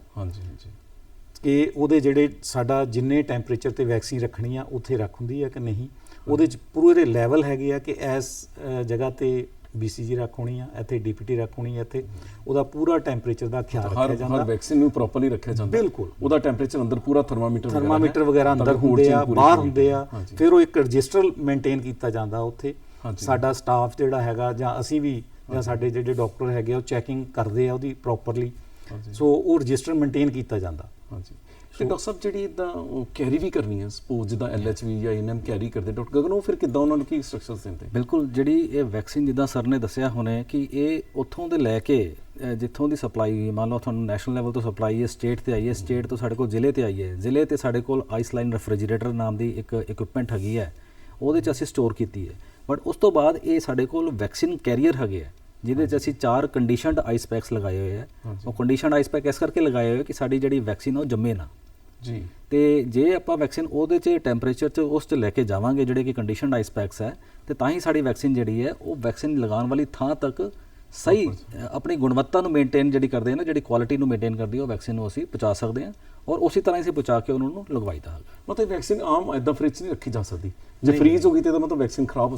ਕਿ ਉਹਦੇ ਜਿਹੜੇ ਸਾਡਾ ਜਿੰਨੇ ਟੈਂਪਰੇਚਰ ਤੇ ਵੈਕਸੀਨ ਰੱਖਣੀ ਆ ਉੱਥੇ ਰੱਖ ਹੁੰਦੀ ਆ ਕਿ ਨਹੀਂ। ਉਹਦੇ 'ਚ ਪੂਰੇ ਲੈਵਲ ਹੈਗੇ ਆ ਕਿ ਇਸ ਜਗ੍ਹਾ ਤੇ BCG ਰੱਖ ਹੋਣੀ ਆ, ਇੱਥੇ DPT ਰੱਖ ਹੋਣੀ ਆ, ਇੱਥੇ ਉਹਦਾ ਪੂਰਾ ਟੈਂਪਰੇਚਰ ਦਾ ਖਿਆਲ ਰੱਖਿਆ ਜਾਂਦਾ। ਹਰ ਵੈਕਸੀਨ ਨੂੰ ਪ੍ਰੋਪਰਲੀ ਰੱਖਿਆ ਜਾਂਦਾ। ਬਿਲਕੁਲ। ਉਹਦਾ ਟੈਂਪਰੇਚਰ ਅੰਦਰ ਪੂਰਾ ਥਰਮਾਮੀਟਰ ਵਗੈਰਾ ਅੰਦਰ ਹੁੰਦੇ ਆ, ਬਾਹਰ ਹੁੰਦੇ ਆ। ਫਿਰ ਉਹ ਇੱਕ ਰਜਿਸਟਰ ਮੇਨਟੇਨ ਕੀਤਾ ਜਾਂਦਾ ਉੱਥੇ। ਸਾਡਾ ਸਟਾਫ ਜਿਹੜਾ ਹੈਗਾ, ਜਾਂ ਅਸੀਂ ਵੀ, ਜਾਂ ਸਾਡੇ ਜਿਹੜੇ ਡਾਕਟਰ ਹੈਗੇ, ਉਹ ਚੈਕਿੰਗ ਕਰਦੇ ਆ ਉਹਦੀ ਪ੍ਰੋਪਰਲੀ। ਸੋ ਉਹ ਰਜਿਸਟਰ ਮੇਨਟੇਨ ਕੀਤਾ ਜਾਂਦਾ। ਹਾਂਜੀ। ਤੇ ਡਾਕਟਰ ਸਾਹਿਬ ਜਿਹੜੀ ਇੱਦਾਂ ਕੈਰੀ ਵੀ ਕਰਨੀ ਹੈ, ਸਪੋਜ਼ ਜਿੱਦਾਂ LHV ਜਾਂ ANM ਕੈਰੀ ਕਰਦੇ ਡਾਕਟਰ ਗਗਨ, ਉਹ ਫਿਰ ਕਿੱਦਾਂ ਉਹਨਾਂ ਨੂੰ ਕੀ ਇੰਸਟਰਕਸ਼ਨਸ ਦਿੰਦੇ? ਬਿਲਕੁਲ, ਜਿਹੜੀ ਇਹ ਵੈਕਸੀਨ ਜਿੱਦਾਂ ਸਰ ਨੇ ਦੱਸਿਆ ਹੁਣੇ ਕਿ ਇਹ ਉੱਥੋਂ ਦੇ ਲੈ ਕੇ ਜਿੱਥੋਂ ਦੀ ਸਪਲਾਈ, ਮੰਨ ਲਓ ਤੁਹਾਨੂੰ ਨੈਸ਼ਨਲ ਲੈਵਲ ਤੋਂ ਸਪਲਾਈ ਹੈ, ਸਟੇਟ ਤੇ ਆਈ ਹੈ, ਸਟੇਟ ਤੋਂ ਸਾਡੇ ਕੋਲ ਜ਼ਿਲ੍ਹੇ ਤੇ ਆਈ ਹੈ, ਜ਼ਿਲ੍ਹੇ ਤੇ ਸਾਡੇ ਕੋਲ ਆਈਸਲਾਈਨ ਰੈਫ੍ਰਿਜਰੇਟਰ ਨਾਮ ਦੀ ਇੱਕ ਇਕਵਿਪਮੈਂਟ ਹੈਗੀ ਹੈ, ਉਹਦੇ 'ਚ ਅਸੀਂ ਸਟੋਰ ਕੀਤੀ ਹੈ। ਬਟ ਉਸ ਤੋਂ ਬਾਅਦ ਇਹ ਸਾਡੇ ਕੋਲ ਵੈਕਸੀਨ ਕੈਰੀਅਰ ਹੈਗੇ ਆ, ਜਿਹਦੇ 'ਚ ਅਸੀਂ 4 ਕੰਡੀਸ਼ਨਡ ਆਈਸ ਪੈਕਸ ਲਗਾਏ ਹੋਏ ਆ। ਉਹ ਕੰਡੀਸ਼ਨਡ ਆਈਸ ਪੈਕ ਇਸ ਕਰਕੇ ਲਗਾਏ ਹੋਏ ਕਿ ਸਾਡੀ ਜਿਹੜੀ ਵੈਕਸੀਨ ਉਹ ਜੰਮੇ ਨਾ ਜੀ। ਤੇ ਜੇ ਆਪਾਂ ਵੈਕਸੀਨ ਉਹਦੇ 'ਚ ਟੈਂਪਰੇਚਰ 'ਚ ਉਸ 'ਚ ਲੈ ਕੇ ਜਾਵਾਂਗੇ, ਜਿਹੜੇ ਕਿ ਕੰਡੀਸ਼ਨਡ ਆਈਸ ਪੈਕਸ ਹੈ, ਤੇ ਤਾਂ ਹੀ ਸਾਡੀ ਵੈਕਸੀਨ ਜਿਹੜੀ ਹੈ ਉਹ ਵੈਕਸੀਨ ਲਗਾਉਣ ਵਾਲੀ ਥਾਂ ਤੱਕ ਸਹੀ ਆਪਣੀ ਗੁਣਵੱਤਾ ਨੂੰ ਮੇਨਟੇਨ ਜਿਹੜੀ ਕਰਦੇ ਆ ਨਾ, ਜਿਹੜੀ ਕੁਆਲਿਟੀ ਨੂੰ ਮੇਨਟੇਨ ਕਰਦੀ ਹੈ, ਉਹ ਵੈਕਸੀਨ ਨੂੰ ਅਸੀਂ ਪਹੁੰਚਾ ਸਕਦੇ ਹਾਂ। ਔਰ ਉਸੇ ਤਰ੍ਹਾਂ ਅਸੀਂ ਪਹੁੰਚਾ ਕੇ ਉਹਨਾਂ ਨੂੰ ਲਗਵਾਈਦਾ ਹੈ। ਮਤਲਬ ਵੈਕਸੀਨ ਆਮ ਇੱਦਾਂ ਫ੍ਰਿਜ 'ਚ ਨਹੀਂ ਰੱਖੀ ਜਾ ਸਕਦੀ, ਜੇ ਫ੍ਰੀਜ਼ ਹੋ ਗਈ ਤਾਂ ਮਤਲਬ ਵੈਕਸੀਨ ਖਰਾਬ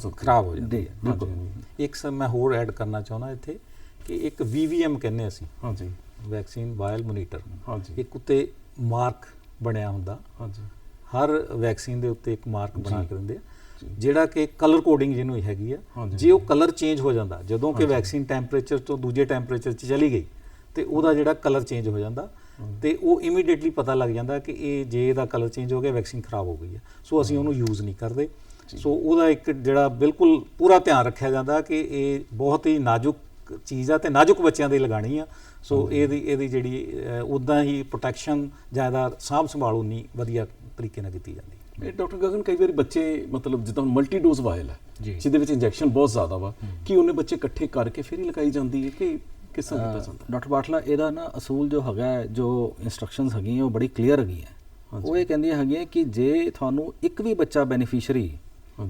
ਹੋ ਜਾਂਦੀ ਹੈ। ਬਿਲਕੁਲ। ਇੱਕ ਸਰ ਮੈਂ ਹੋਰ ਐਡ ਕਰਨਾ ਚਾਹੁੰਦਾ ਇੱਥੇ ਕਿ ਇੱਕ VVM ਕਹਿੰਦੇ ਅਸੀਂ, ਹਾਂਜੀ, ਵੈਕਸੀਨ ਵਾਇਲ ਮੋਨੀਟਰ। ਹਾਂਜੀ। ਇੱਕ ਉੱਤੇ ਮਾਰਕ ਬਣਿਆ ਹੁੰਦਾ, ਹਾਂਜੀ, ਹਰ ਵੈਕਸੀਨ ਦੇ ਉੱਤੇ ਇੱਕ ਮਾਰਕ ਬਣਾ ਕੇ ਦਿੰਦੇ ਆ, ਜਿਹੜਾ ਕਿ ਕਲਰ ਕੋਡਿੰਗ ਜਿਹਨੂੰ ਹੈਗੀ ਆ। ਜੇ ਉਹ ਕਲਰ ਚੇਂਜ ਹੋ ਜਾਂਦਾ ਜਦੋਂ ਕਿ ਵੈਕਸੀਨ ਟੈਂਪਰੇਚਰ ਤੋਂ ਦੂਜੇ ਟੈਂਪਰੇਚਰ 'ਚ ਚਲੀ ਗਈ, ਤੇ ਉਹਦਾ ਜਿਹੜਾ ਕਲਰ ਚੇਂਜ ਹੋ ਜਾਂਦਾ, ਤੇ ਉਹ ਇਮੀਡੀਏਟਲੀ ਪਤਾ ਲੱਗ ਜਾਂਦਾ ਕਿ ਇਹ ਜੇ ਇਹਦਾ ਕਲਰ ਚੇਂਜ ਹੋ ਗਿਆ, ਵੈਕਸੀਨ ਖਰਾਬ ਹੋ ਗਈ ਹੈ। ਸੋ ਅਸੀਂ ਉਹਨੂੰ ਯੂਜ਼ ਨਹੀਂ ਕਰਦੇ। ਸੋ ਉਹਦਾ ਇੱਕ ਜਿਹੜਾ ਬਿਲਕੁਲ ਪੂਰਾ ਧਿਆਨ ਰੱਖਿਆ ਜਾਂਦਾ ਕਿ ਇਹ ਬਹੁਤ ਹੀ ਨਾਜ਼ੁਕ ਚੀਜ਼ ਆ ਤੇ ਨਾਜ਼ੁਕ ਬੱਚਿਆਂ ਦੀ ਲਗਾਣੀ ਆ। ਸੋ ਇਹਦੀ ਜਿਹੜੀ ਉੱਦਾਂ ਹੀ ਪ੍ਰੋਟੈਕਸ਼ਨ ਜਾਂ ਇਹਦਾ ਸਾਂਭ ਸੰਭਾਲ ਉਨੀ ਵਧੀਆ ਤਰੀਕੇ ਨਾਲ ਕੀਤੀ ਜਾਂਦੀ। ਡਾਕਟਰ ਗਗਨ, ਕਈ ਵਾਰੀ ਬੱਚੇ ਮਤਲਬ ਜਿੱਦਾਂ ਮਲਟੀ ਡੋਜ਼ ਵਾਇਲ ਹੈ, ਜਿਹਦੇ ਵਿੱਚ ਇੰਜੈਕਸ਼ਨ ਬਹੁਤ ਜ਼ਿਆਦਾ ਵਾ, ਕੀ ਉਹਨੇ ਬੱਚੇ ਇਕੱਠੇ ਕਰਕੇ ਫਿਰ ਹੀ ਲਗਾਈ ਜਾਂਦੀ ਹੈ ਕਿ ਕਿਸ ਤਰ੍ਹਾਂ ਕੀਤਾ ਜਾਂਦਾ? ਡਾਕਟਰ ਬਾਟਲਾ, ਇਹਦਾ ਨਾ ਅਸੂਲ ਜੋ ਹੈਗਾ, ਜੋ ਇੰਸਟਰਕਸ਼ਨਸ ਹੈਗੀਆਂ ਉਹ ਬੜੀ ਕਲੀਅਰ ਹੈਗੀਆਂ। ਉਹ ਇਹ ਕਹਿੰਦੀਆਂ ਹੈਗੀਆਂ ਕਿ ਜੇ ਤੁਹਾਨੂੰ ਇੱਕ ਵੀ ਬੱਚਾ ਬੈਨੀਫੀਸ਼ਰੀ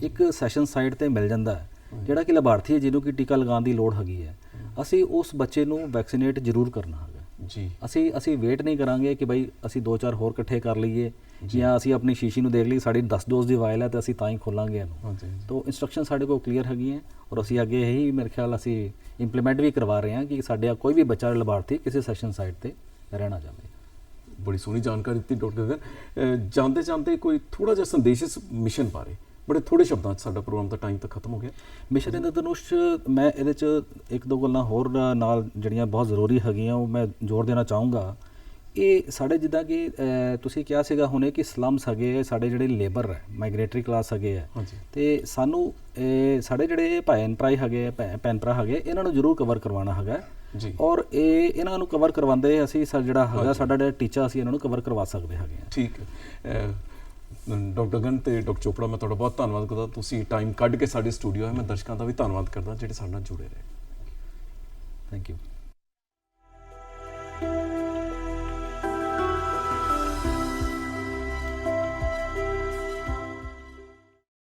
ਇੱਕ ਸੈਸ਼ਨ ਸਾਈਟ ਤੇ ਮਿਲ ਜਾਂਦਾ ਹੈ, ਜਿਹੜਾ ਕਿ ਲਾਭਾਰਥੀ ਹੈ, ਜਿਹਨੂੰ ਕਿ ਟੀਕਾ ਲਗਾਉਣ ਦੀ ਲੋੜ ਹੈਗੀ ਹੈ, ਅਸੀਂ ਉਸ ਬੱਚੇ ਨੂੰ ਵੈਕਸੀਨੇਟ ਜ਼ਰੂਰ ਕਰਨਾ ਹੈਗਾ ਜੀ। ਅਸੀਂ ਵੇਟ ਨਹੀਂ ਕਰਾਂਗੇ ਕਿ ਬਈ ਅਸੀਂ 2-4 ਹੋਰ ਇਕੱਠੇ ਕਰ ਲਈਏ, ਜਾਂ ਅਸੀਂ ਆਪਣੀ ਸ਼ੀਸ਼ੀ ਨੂੰ ਦੇਖ ਲਈ ਸਾਡੀ 10 ਡੋਜ਼ ਦੀ ਵਾਇਲ ਹੈ ਤੇ ਅਸੀਂ ਤਾਂ ਹੀ ਖੋਲਾਂਗੇ ਇਹਨੂੰ। ਤਾਂ ਇੰਸਟਰਕਸ਼ਨ ਸਾਡੇ ਕੋਲ ਕਲੀਅਰ ਹੈਗੀਆਂ, ਔਰ ਅਸੀਂ ਅੱਗੇ ਇਹੀ ਮੇਰੇ ਖਿਆਲ ਅਸੀਂ ਇੰਪਲੀਮੈਂਟ ਵੀ ਕਰਵਾ ਰਹੇ ਹਾਂ ਕਿ ਸਾਡੇ ਕੋਈ ਵੀ ਬੱਚਾ ਲਾਭਾਰਥੀ ਕਿਸੇ ਸੈਸ਼ਨ ਸਾਈਟ ਤੇ ਰਹਿਣਾ ਚਾਹੇ। ਬੜੀ ਸੋਹਣੀ ਜਾਣਕਾਰੀ ਦਿੱਤੀ ਡਾਕਟਰ ਗਗਨ। ਜਾਂਦੇ ਜਾਂਦੇ ਕੋਈ ਥੋੜਾ ਜਿਹਾ ਸੰਦੇਸ਼ ਇਸ ਮਿਸ਼ਨ ਬਾਰੇ ਬੜੇ ਥੋੜੇ ਸ਼ਬਦਾਂ 'ਚ, ਸਾਡਾ ਪ੍ਰੋਗਰਾਮ ਦਾ ਟਾਈਮ ਤਾਂ ਖਤਮ ਹੋ ਗਿਆ। ਮਿਸ਼ਨ ਇੰਦਰਧਨੁਸ਼, ਮੈਂ ਇਹਦੇ 'ਚ ਇੱਕ ਦੋ ਗੱਲਾਂ ਹੋਰ ਨਾਲ ਜਿਹੜੀਆਂ ਬਹੁਤ ਜ਼ਰੂਰੀ ਹੈਗੀਆਂ ਉਹ ਮੈਂ ਜ਼ੋਰ ਦੇਣਾ ਚਾਹੂੰਗਾ। ਇਹ ਸਾਡੇ ਜਿੱਦਾਂ ਕਿ ਤੁਸੀਂ ਕਿਹਾ ਸੀਗਾ ਹੁਣੇ ਕਿ ਸਲਮਸ ਹੈਗੇ, ਸਾਡੇ ਜਿਹੜੇ ਲੇਬਰ ਹੈ, ਮਾਈਗ੍ਰੇਟਰੀ ਕਲਾਸ ਹੈਗੇ ਆ, ਤੇ ਸਾਨੂੰ ਸਾਡੇ ਜਿਹੜੇ ਭੈਣ ਭਰਾ ਹੈਗੇ, ਇਹਨਾਂ ਨੂੰ ਜ਼ਰੂਰ ਕਵਰ ਕਰਵਾਉਣਾ ਹੈਗਾ ਜੀ। ਔਰ ਇਹਨਾਂ ਨੂੰ ਕਵਰ ਕਰਵਾਉਂਦੇ ਅਸੀਂ ਜਿਹੜਾ ਹੈਗਾ ਸਾਡਾ ਜਿਹੜਾ ਟੀਚਾ, ਅਸੀਂ ਇਹਨਾਂ ਨੂੰ ਕਵਰ ਕਰਵਾ ਸਕਦੇ ਹੈਗੇ ਆ। ਠੀਕ ਹੈ ਡਾਕਟਰ ਗਗਨ ਤੇ ਡਾਕਟਰ ਚੋਪੜਾ, ਮੈਂ ਤੁਹਾਡਾ ਬਹੁਤ ਧੰਨਵਾਦ ਕਰਦਾ। ਤੁਸੀਂ ਟਾਈਮ ਕੱਢ ਕੇ ਸਾਡੇ ਸਟੂਡੀਓ ਹੈ, ਮੈਂ ਦਰਸ਼ਕਾਂ ਦਾ ਵੀ ਧੰਨਵਾਦ ਕਰਦਾ ਜਿਹੜੇ ਸਾਡੇ ਨਾਲ ਜੁੜੇ ਰਹੇ। Thank you.